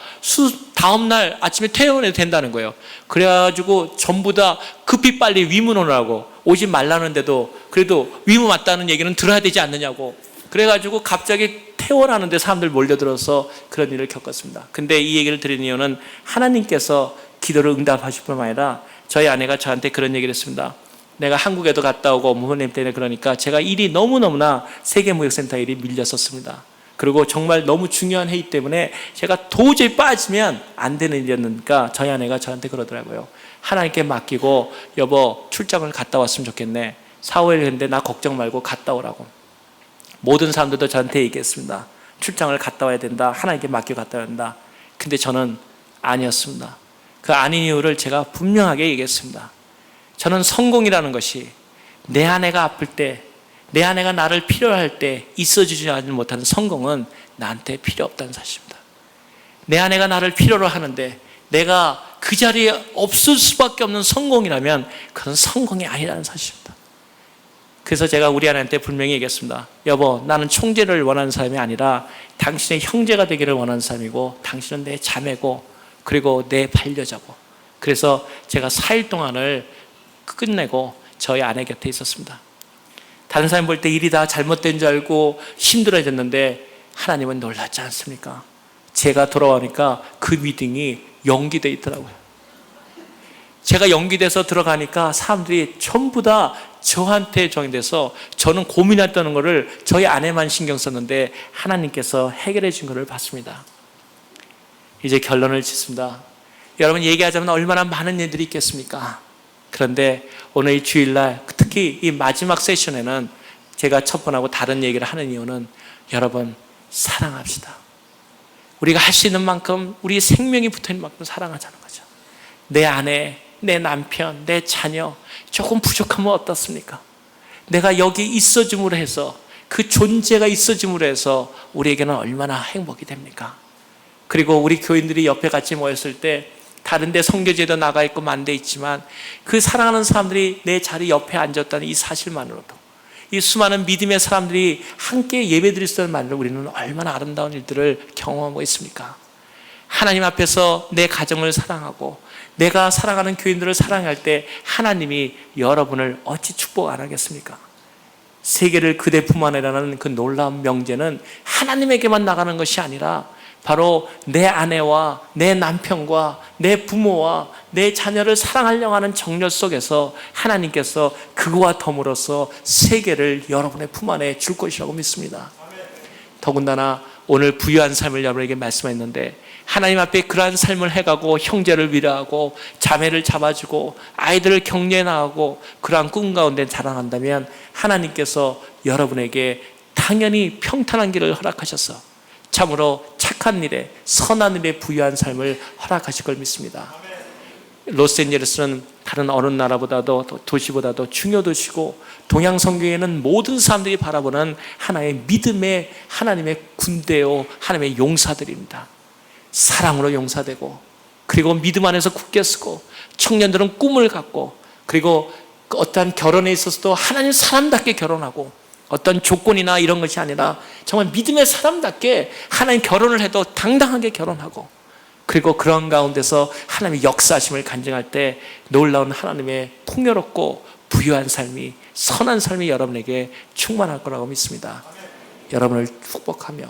다음날 아침에 퇴원해도 된다는 거예요. 그래가지고 전부 다 급히 빨리 위문을 하고 오지 말라는데도 그래도 위무 맞다는 얘기는 들어야 되지 않느냐고. 그래가지고 갑자기 퇴원하는데 사람들 몰려들어서 그런 일을 겪었습니다. 근데 이 얘기를 드리는 이유는 하나님께서 기도를 응답하실 뿐만 아니라 저희 아내가 저한테 그런 얘기를 했습니다. 내가 한국에도 갔다 오고 부모님 때문에 그러니까 제가 일이 너무너무나 세계무역센터 일이 밀렸었습니다. 그리고 정말 너무 중요한 회의 때문에 제가 도저히 빠지면 안 되는 일이었으니까 저희 아내가 저한테 그러더라고요. 하나님께 맡기고 여보 출장을 갔다 왔으면 좋겠네. 4, 5일 했는데 나 걱정 말고 갔다 오라고. 모든 사람들도 저한테 얘기했습니다. 출장을 갔다 와야 된다. 하나님께 맡기고 갔다 와야 된다. 근데 저는 아니었습니다. 그 아닌 이유를 제가 분명하게 얘기했습니다. 저는 성공이라는 것이 내 아내가 아플 때, 내 아내가 나를 필요할 때 있어주지 못하는 성공은 나한테 필요 없다는 사실입니다. 내 아내가 나를 필요로 하는데 내가 그 자리에 없을 수밖에 없는 성공이라면 그건 성공이 아니라는 사실입니다. 그래서 제가 우리 아내한테 분명히 얘기했습니다. 여보, 나는 총재를 원하는 사람이 아니라 당신의 형제가 되기를 원하는 사람이고 당신은 내 자매고 그리고 내 반려자고. 그래서 제가 4일 동안을 끝내고 저희 아내 곁에 있었습니다. 다른 사람 볼 때 일이 다 잘못된 줄 알고 힘들어졌는데 하나님은 놀랐지 않습니까? 제가 돌아오니까 그 미팅이 연기돼 있더라고요. 제가 연기돼서 들어가니까 사람들이 전부 다 저한테 정해돼서 저는 고민했다는 것을 저희 아내만 신경 썼는데 하나님께서 해결해 준 것을 봤습니다. 이제 결론을 짓습니다. 여러분, 얘기하자면 얼마나 많은 일들이 있겠습니까? 그런데 오늘 이 주일날 특히 이 마지막 세션에는 제가 첫 번하고 다른 얘기를 하는 이유는 여러분, 사랑합시다. 우리가 할 수 있는 만큼 우리 생명이 붙어있는 만큼 사랑하자는 거죠. 내 아내, 내 남편, 내 자녀 조금 부족하면 어떻습니까? 내가 여기 있어줌으로 해서 그 존재가 있어줌으로 해서 우리에게는 얼마나 행복이 됩니까? 그리고 우리 교인들이 옆에 같이 모였을 때 다른 데 선교제도 나가 있고 만돼 있지만 그 사랑하는 사람들이 내 자리 옆에 앉았다는 이 사실만으로도 이 수많은 믿음의 사람들이 함께 예배드릴 수 있는 말로 우리는 얼마나 아름다운 일들을 경험하고 있습니까? 하나님 앞에서 내 가정을 사랑하고 내가 사랑하는 교인들을 사랑할 때 하나님이 여러분을 어찌 축복 안 하겠습니까? 세계를 그대 품 안에라는 그 놀라운 명제는 하나님에게만 나가는 것이 아니라 바로 내 아내와 내 남편과 내 부모와 내 자녀를 사랑하려고 하는 정열 속에서 하나님께서 그거와 더불어서 세계를 여러분의 품 안에 줄 것이라고 믿습니다. 더군다나 오늘 부유한 삶을 여러분에게 말씀했는데 하나님 앞에 그러한 삶을 해가고 형제를 위로하고 자매를 잡아주고 아이들을 격려해 나가고 그러한 꿈 가운데 자라난다면 하나님께서 여러분에게 당연히 평탄한 길을 허락하셔서 참으로 착한 일에 선한 일에 부유한 삶을 허락하실 걸 믿습니다. 로스앤젤레스는 다른 어느 나라보다도 도시보다도 중요도시고 동양 성경에는 모든 사람들이 바라보는 하나의 믿음의 하나님의 군대요 하나님의 용사들입니다. 사랑으로 용사되고 그리고 믿음 안에서 굳게 서고 청년들은 꿈을 갖고 그리고 어떠한 결혼에 있어서도 하나님 사람답게 결혼하고 어떤 조건이나 이런 것이 아니라 정말 믿음의 사람답게 하나님 결혼을 해도 당당하게 결혼하고 그리고 그런 가운데서 하나님의 역사하심을 간증할 때 놀라운 하나님의 풍요롭고 부유한 삶이 선한 삶이 여러분에게 충만할 거라고 믿습니다. 여러분을 축복하며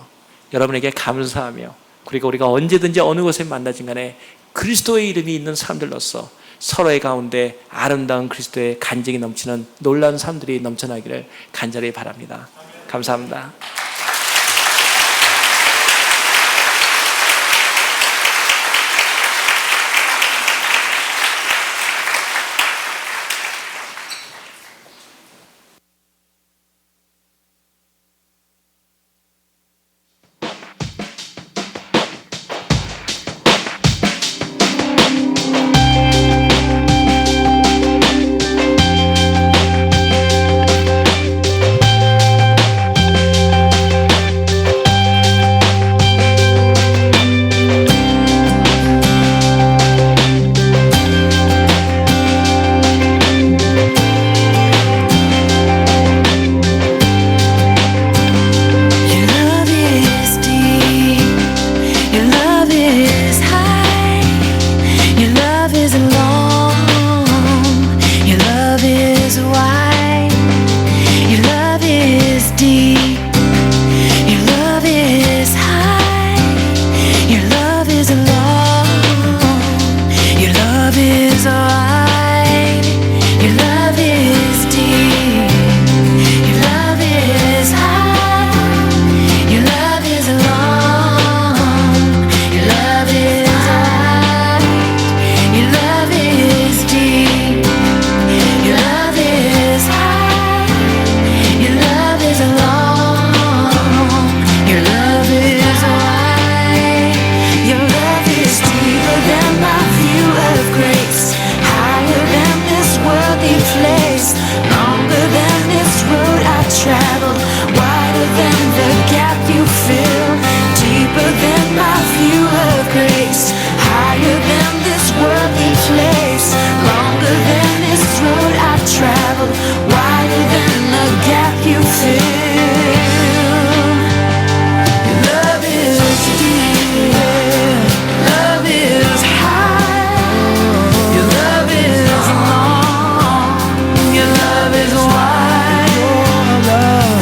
여러분에게 감사하며 그리고 우리가 언제든지 어느 곳에 만나진 간에 그리스도의 이름이 있는 사람들로서 서로의 가운데 아름다운 그리스도의 간증이 넘치는 놀라운 삶들이 넘쳐나기를 간절히 바랍니다. 감사합니다. traveled, wider than the gap you fill, deeper than my view of grace, higher than this worldly place, longer than this road I've traveled, wider than the gap you fill. Your love is deep, love is high, your love is long, your love is wide,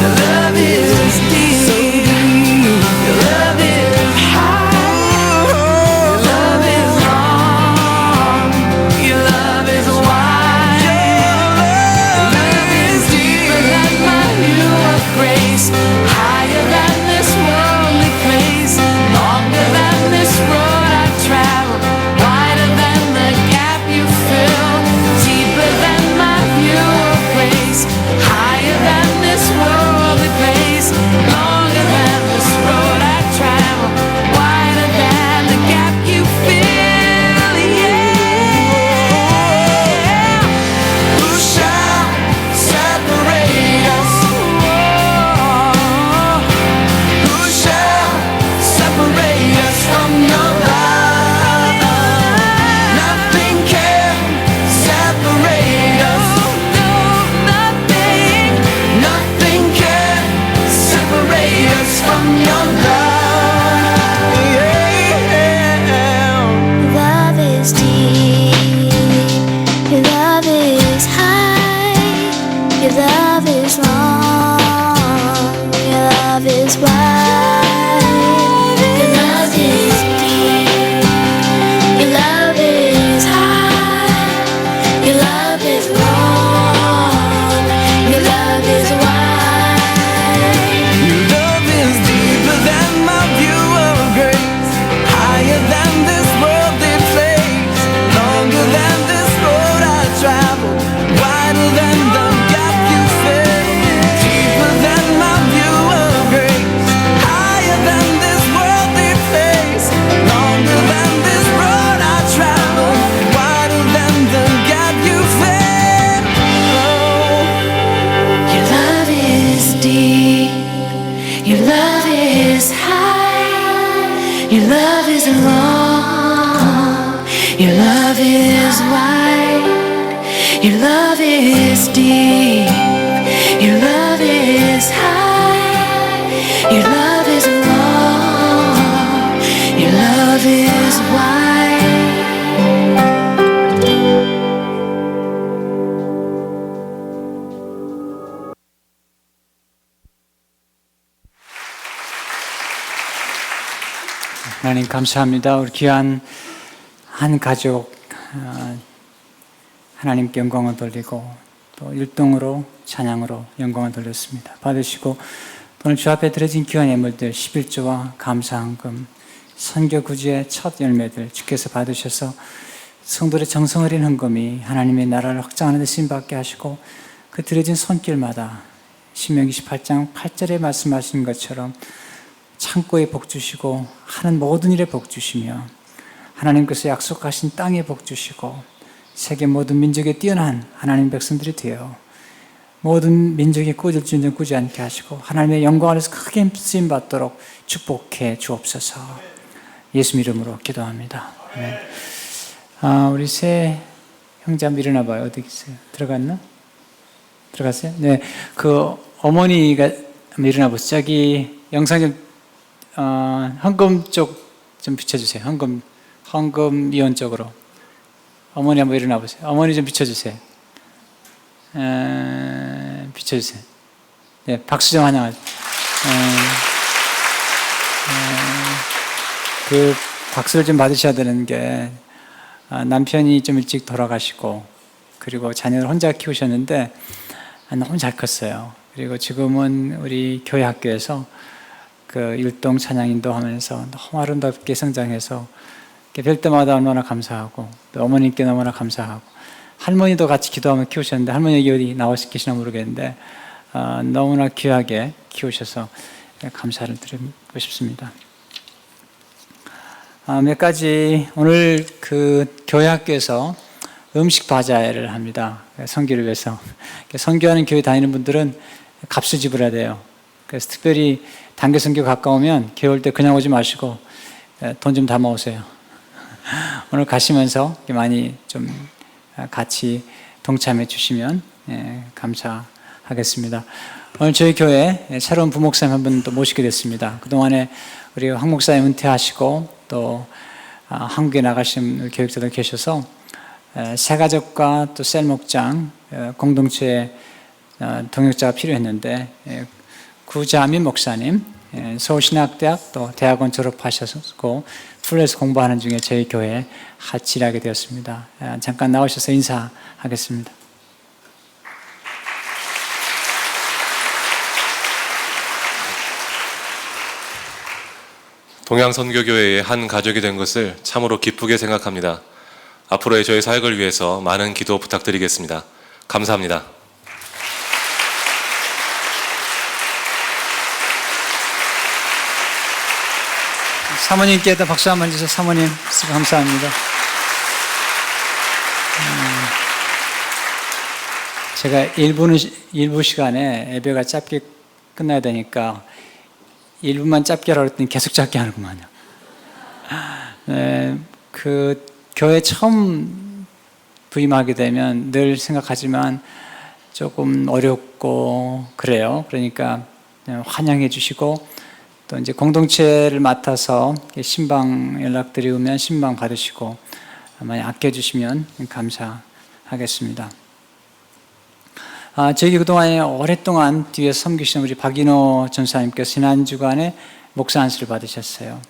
your love is deep, your love is high, your love is long, your love is wide, your love is deeper than my view of grace, higher than this worldly place, longer than this road I've traveled, wider than the gap you fill, deeper than my view of grace, higher than this worldly place, longer than this road I've traveled, wider than the gap you fill, yeah. Who shall separate us? Who shall separate us from your love? Nothing can separate us. No, nothing, nothing can separate us from your love. Love is deep, your love is high, your love is long, your love is wide, your love is deep, your love is high, your love is long, your love is wide. Your love is deeper than my view of grace, higher than this worldly place, longer than this road I travel, wider than the gap you fill, deeper than my view of grace, higher than this worldly place, longer than this road I travel, wider than the gap you fill. Your love is deep, your love is high, your love is long, your love is wide, your love is deep, your love is high, your love is long, your love is wide. 하나님 감사합니다. 우리 귀한 한 가족 하나님께 영광을 돌리고 또 율동으로 찬양으로 영광을 돌렸습니다. 받으시고 오늘 주 앞에 드려진 귀한 예물들 11조와 감사헌금 선교 구주의 첫 열매들 주께서 받으셔서 성도들의 정성 어린 헌금이 하나님의 나라를 확장하는 데 쓰임받게 하시고 그 드려진 손길마다 신명기 18장 8절에 말씀하신 것처럼 창고에 복 주시고 하는 모든 일에 복 주시며 하나님께서 약속하신 땅에 복 주시고 세계 모든 민족에 뛰어난 하나님 백성들이 되어 모든 민족이 꾸질 줄은 꾸지 않게 하시고 하나님의 영광 안에서 크게 쓰임 받도록 축복해 주옵소서. 예수 이름으로 기도합니다. 아멘. 우리 새 형제 한번 일어나 봐요. 어디 계세요? 들어갔나? 들어갔어요? 네, 그 어머니가 한번 일어나 보세요. 저기 영상 좀 헌금 쪽 좀 비춰주세요. 헌금위원 쪽으로. 어머니 한번 일어나 보세요. 어머니 좀 비춰주세요. 비춰주세요. 네, 박수 좀 하나. 그 박수를 좀 받으셔야 되는 게 남편이 좀 일찍 돌아가시고 그리고 자녀를 혼자 키우셨는데 너무 잘 컸어요. 그리고 지금은 우리 교회 학교에서 그 율동 찬양 인도하면서 너무 아름답게 성장해서 뵐 때마다 얼마나 감사하고 또 어머님께 너무나 감사하고 할머니도 같이 기도하며 키우셨는데 할머니 여기 어디 나와 계시나 모르겠는데 너무나 귀하게 키우셔서 감사를 드리고 싶습니다. 몇 가지 오늘 그 교회 학교에서 음식 바자회를 합니다. 선교를 위해서 선교하는 교회 다니는 분들은 값을 지불해야 돼요. 그래서 특별히 단기 선교 가까우면 겨울 때 그냥 오지 마시고 돈 좀 담아 오세요. 오늘 가시면서 많이 좀 같이 동참해 주시면 감사하겠습니다. 오늘 저희 교회 새로운 부목사님 한 분 또 모시게 됐습니다. 그동안에 우리 황 목사님 은퇴하시고 또 한국에 나가신 교육자들 계셔서 새가족과 또 셀 목장 공동체 동역자가 필요했는데 구자민 목사님 서울신학대학 또 대학원 졸업하셨고 풀에서 공부하는 중에 저희 교회에 같이 일하게 되었습니다. 잠깐 나오셔서 인사하겠습니다. 동양선교교회의 한 가족이 된 것을 참으로 기쁘게 생각합니다. 앞으로의 저희 사역을 위해서 많은 기도 부탁드리겠습니다. 감사합니다. 사모님께도 박수 한번 주세요. 사모님 감사합니다. 제가 일부 시간에 예배가 짧게 끝나야 되니까 1분만 짧게 하라고 했더니 계속 짧게 하는구만요. 그 교회 처음 부임하게 되면 늘 생각하지만 조금 어렵고 그래요. 그러니까 환영해 주시고 또 이제 공동체를 맡아서 신방 연락들이 오면 신방 받으시고 많이 아껴주시면 감사하겠습니다. 저희 그동안에 오랫동안 뒤에 섬기신 우리 박인호 전사님께서 지난 주간에 목사 안수를 받으셨어요.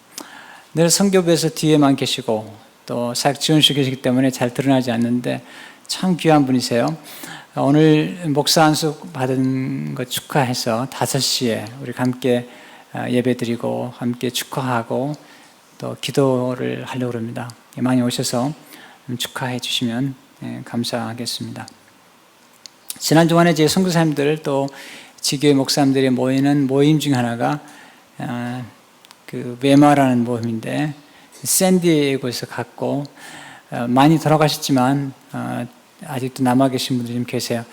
늘 선교부에서 뒤에만 계시고 또 사역 지원실 계시기 때문에 잘 드러나지 않는데 참 귀한 분이세요. 오늘 목사 안수 받은 것 축하해서 5시에 우리 함께 예배드리고 함께 축하하고 또 기도를 하려고 합니다. 많이 오셔서 축하해 주시면 감사하겠습니다. 지난 주간에 제 선교사님들 또 지교회 목사님들이 모이는 모임 중 하나가 그 외마라는 모임인데 샌디에이고에서 갔고 많이 돌아가셨지만 아직도 남아 계신 분들이 좀 계세요.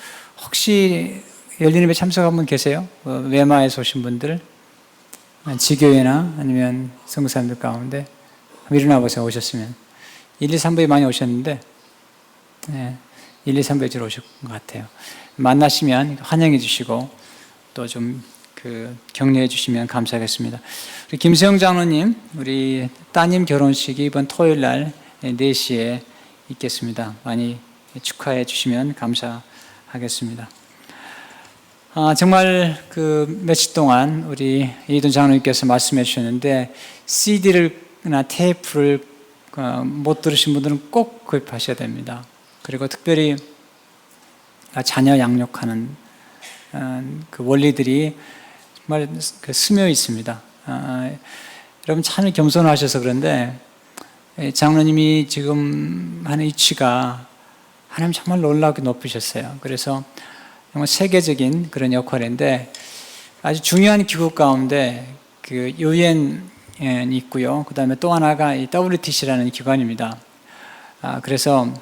혹시 열린 예배 참석한 분 계세요? 외마에서 오신 분들? 지교회나 아니면 선교사님들 가운데 일어나 보세요. 오셨으면 1, 2, 3부에 많이 오셨는데 1, 2, 3부에 주로 오실 것 같아요. 만나시면 환영해 주시고 또 좀 격려해 주시면 감사하겠습니다. 우리 김세영 장로님, 우리 따님 결혼식이 이번 토요일 날 4시에 있겠습니다. 많이 축하해 주시면 감사하겠습니다. 정말 며칠 동안 우리 이돈 장로님께서 말씀해 주셨는데 CD나 테이프를 못 들으신 분들은 꼭 구입하셔야 됩니다. 그리고 특별히 자녀 양육하는 그 원리들이 정말 스며 있습니다. 여러분 참 겸손하셔서 그런데 장로님이 지금 하는 이치가 하나님 정말 놀랍게 높으셨어요. 그래서 정말 세계적인 그런 역할인데 아주 중요한 기구 가운데 그 UN이 있고요. 그 다음에 또 하나가 이 WTC라는 기관입니다. 그래서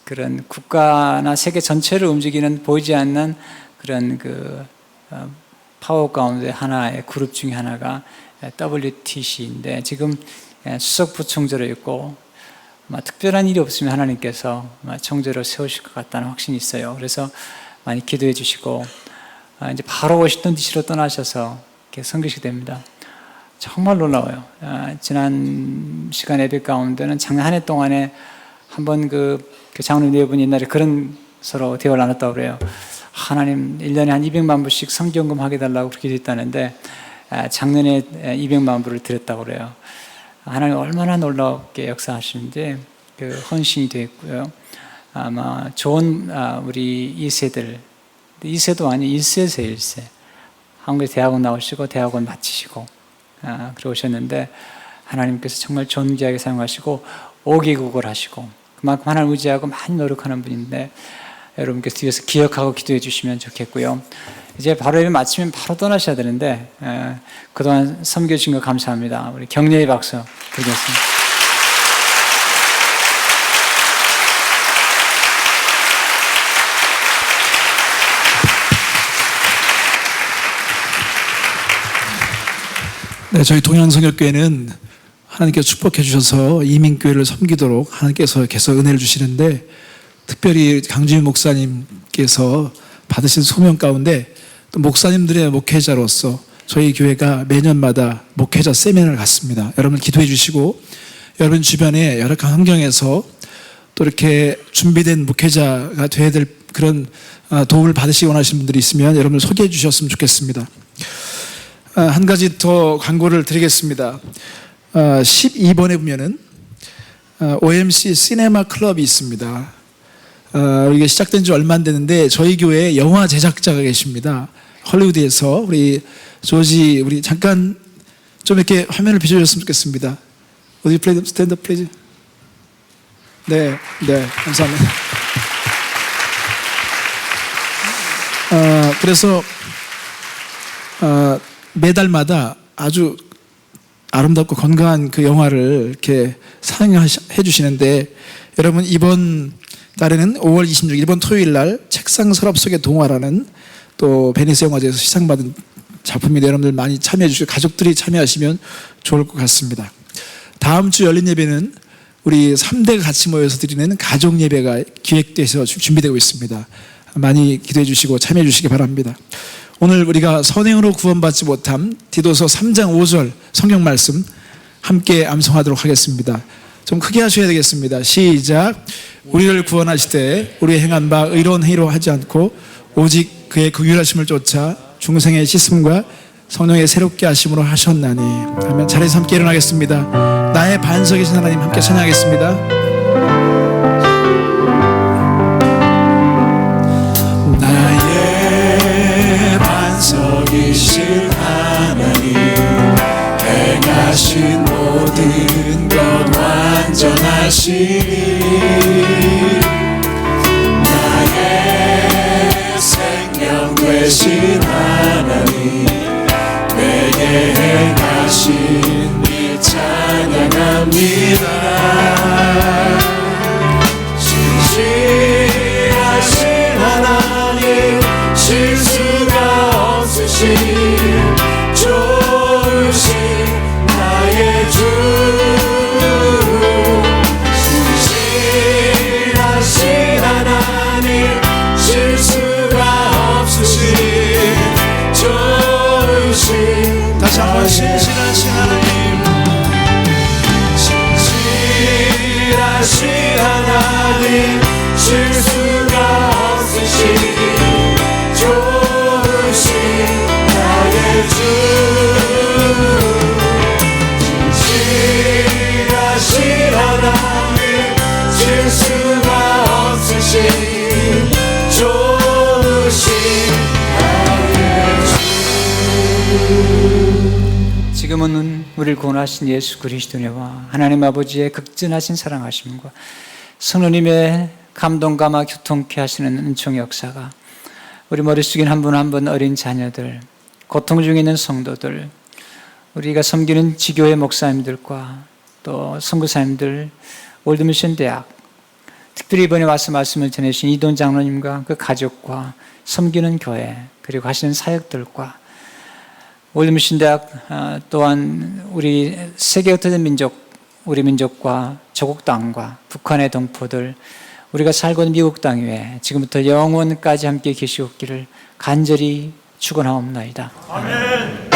그런 국가나 세계 전체를 움직이는 보이지 않는 그런 파워 가운데 하나의 그룹 중에 하나가 WTC인데 지금 수석 부총재로 있고 특별한 일이 없으면 하나님께서 총재로 세우실 것 같다는 확신이 있어요. 그래서 많이 기도해 주시고 이제 바로 워싱턴 DC로 떠나셔서 이렇게 섬기시게 됩니다. 정말 놀라워요. 지난 시간 예배 가운데는 작년 한 해 동안에 한번 그 장로님 네 분이 옛날에 그런 서로 대화를 나눴다고 그래요. 하나님 1년에 한 200만 불씩 성경금 하게 달라고 그렇게 기도했다는데 작년에 200만 불을 드렸다고 그래요. 하나님 얼마나 놀랍게 역사하시는지 헌신이 되어 있고요. 아마 좋은 우리 2세도 아니 1세세요. 1세. 한국에 대학원 나오시고 대학원 마치시고 그러셨는데 하나님께서 정말 존귀하게 사용하시고 5개국을 하시고 그만큼 하나님 의지하고 많이 노력하는 분인데 여러분께서 뒤에서 기억하고 기도해 주시면 좋겠고요. 이제 바로 예배 마치면 바로 떠나셔야 되는데 그동안 섬겨주신 거 감사합니다. 우리 격려의 박수 드리겠습니다. 네, 저희 동양성역교회는 하나님께서 축복해 주셔서 이민교회를 섬기도록 하나님께서 계속 은혜를 주시는데, 특별히 강주인 목사님께서 받으신 소명 가운데 또 목사님들의 목회자로서 저희 교회가 매년마다 목회자 세미나를 갖습니다. 여러분 기도해 주시고, 여러분 주변에 열악한 환경에서 또 이렇게 준비된 목회자가 되어야 될 그런 도움을 받으시기 원하시는 분들이 있으면 여러분을 소개해 주셨으면 좋겠습니다. 한 가지 더 광고를 드리겠습니다. 12번에 보면은 OMC 시네마 클럽이 있습니다. 이게 시작된 지 얼마 안 됐는데 저희 교회에 영화 제작자가 계십니다. 헐리우드에서 우리 조지, 우리 잠깐 좀 이렇게 화면을 비춰줬으면 좋겠습니다. 어디 플레이 스탠드 플레이즈? 네, 감사합니다. 그래서 매달마다 아주 아름답고 건강한 그 영화를 이렇게 상영해 주시는데, 여러분 이번 달에는 5월 26일 이번 토요일 날 책상 서랍 속의 동화라는 또 베니스 영화제에서 시상받은 작품인데, 여러분들 많이 참여해 주시고 가족들이 참여하시면 좋을 것 같습니다. 다음 주 열린 예배는 우리 3대가 같이 모여서 드리는 가족 예배가 기획돼서 준비되고 있습니다. 많이 기도해 주시고 참여해 주시기 바랍니다. 오늘 우리가 선행으로 구원받지 못함 디도서 3장 5절 성경 말씀 함께 암송하도록 하겠습니다. 좀 크게 하셔야 되겠습니다. 시작. 우리를 구원하시되 우리 행한 바 의로운 행위로 하지 않고 오직 그의 긍휼하심을 쫓아 중생의 씻음과 성령의 새롭게 하심으로 하셨나니. 아멘. 자리에서 함께 일어나겠습니다. 나의 반석이신 하나님 함께 찬양하겠습니다. 나의 반석이신 하나님, 행하신 모든 것 완전하시니, 나의 생명 되신 하나님, 내게 행하신 일 찬양합니다. 신실하신 하나님, 실수가 없으신 좋으신 나의 주, 신실하신 하나님, 실수가 없으신 좋으신 다시 한번 신실하신 하나님, 신실하신 하나님, 실수가 없으신 좋으신 나의 주, 신실하신 하나님, 실수가 없으신 좋으신 나의 주. 지금은 우리를 구원하신 예수 그리스도와 하나님 아버지의 극진하신 사랑하심과 성령님의 감동감화 교통케 하시는 은총의 역사가 우리 머릿속에 한 분 한 분 어린 자녀들, 고통 중에 있는 성도들, 우리가 섬기는 지교회 목사님들과 또 선교사님들, 월드미션 대학, 특별히 이번에 와서 말씀을 전해주신 이돈 장로님과 그 가족과 섬기는 교회, 그리고 하시는 사역들과 월드미션 대학 또한 우리 세계 흩어진 민족, 우리 민족과 조국 땅과 북한의 동포들, 우리가 살고 있는 미국 땅 위에 지금부터 영원까지 함께 계시옵기를 간절히 축원하옵나이다. 아멘.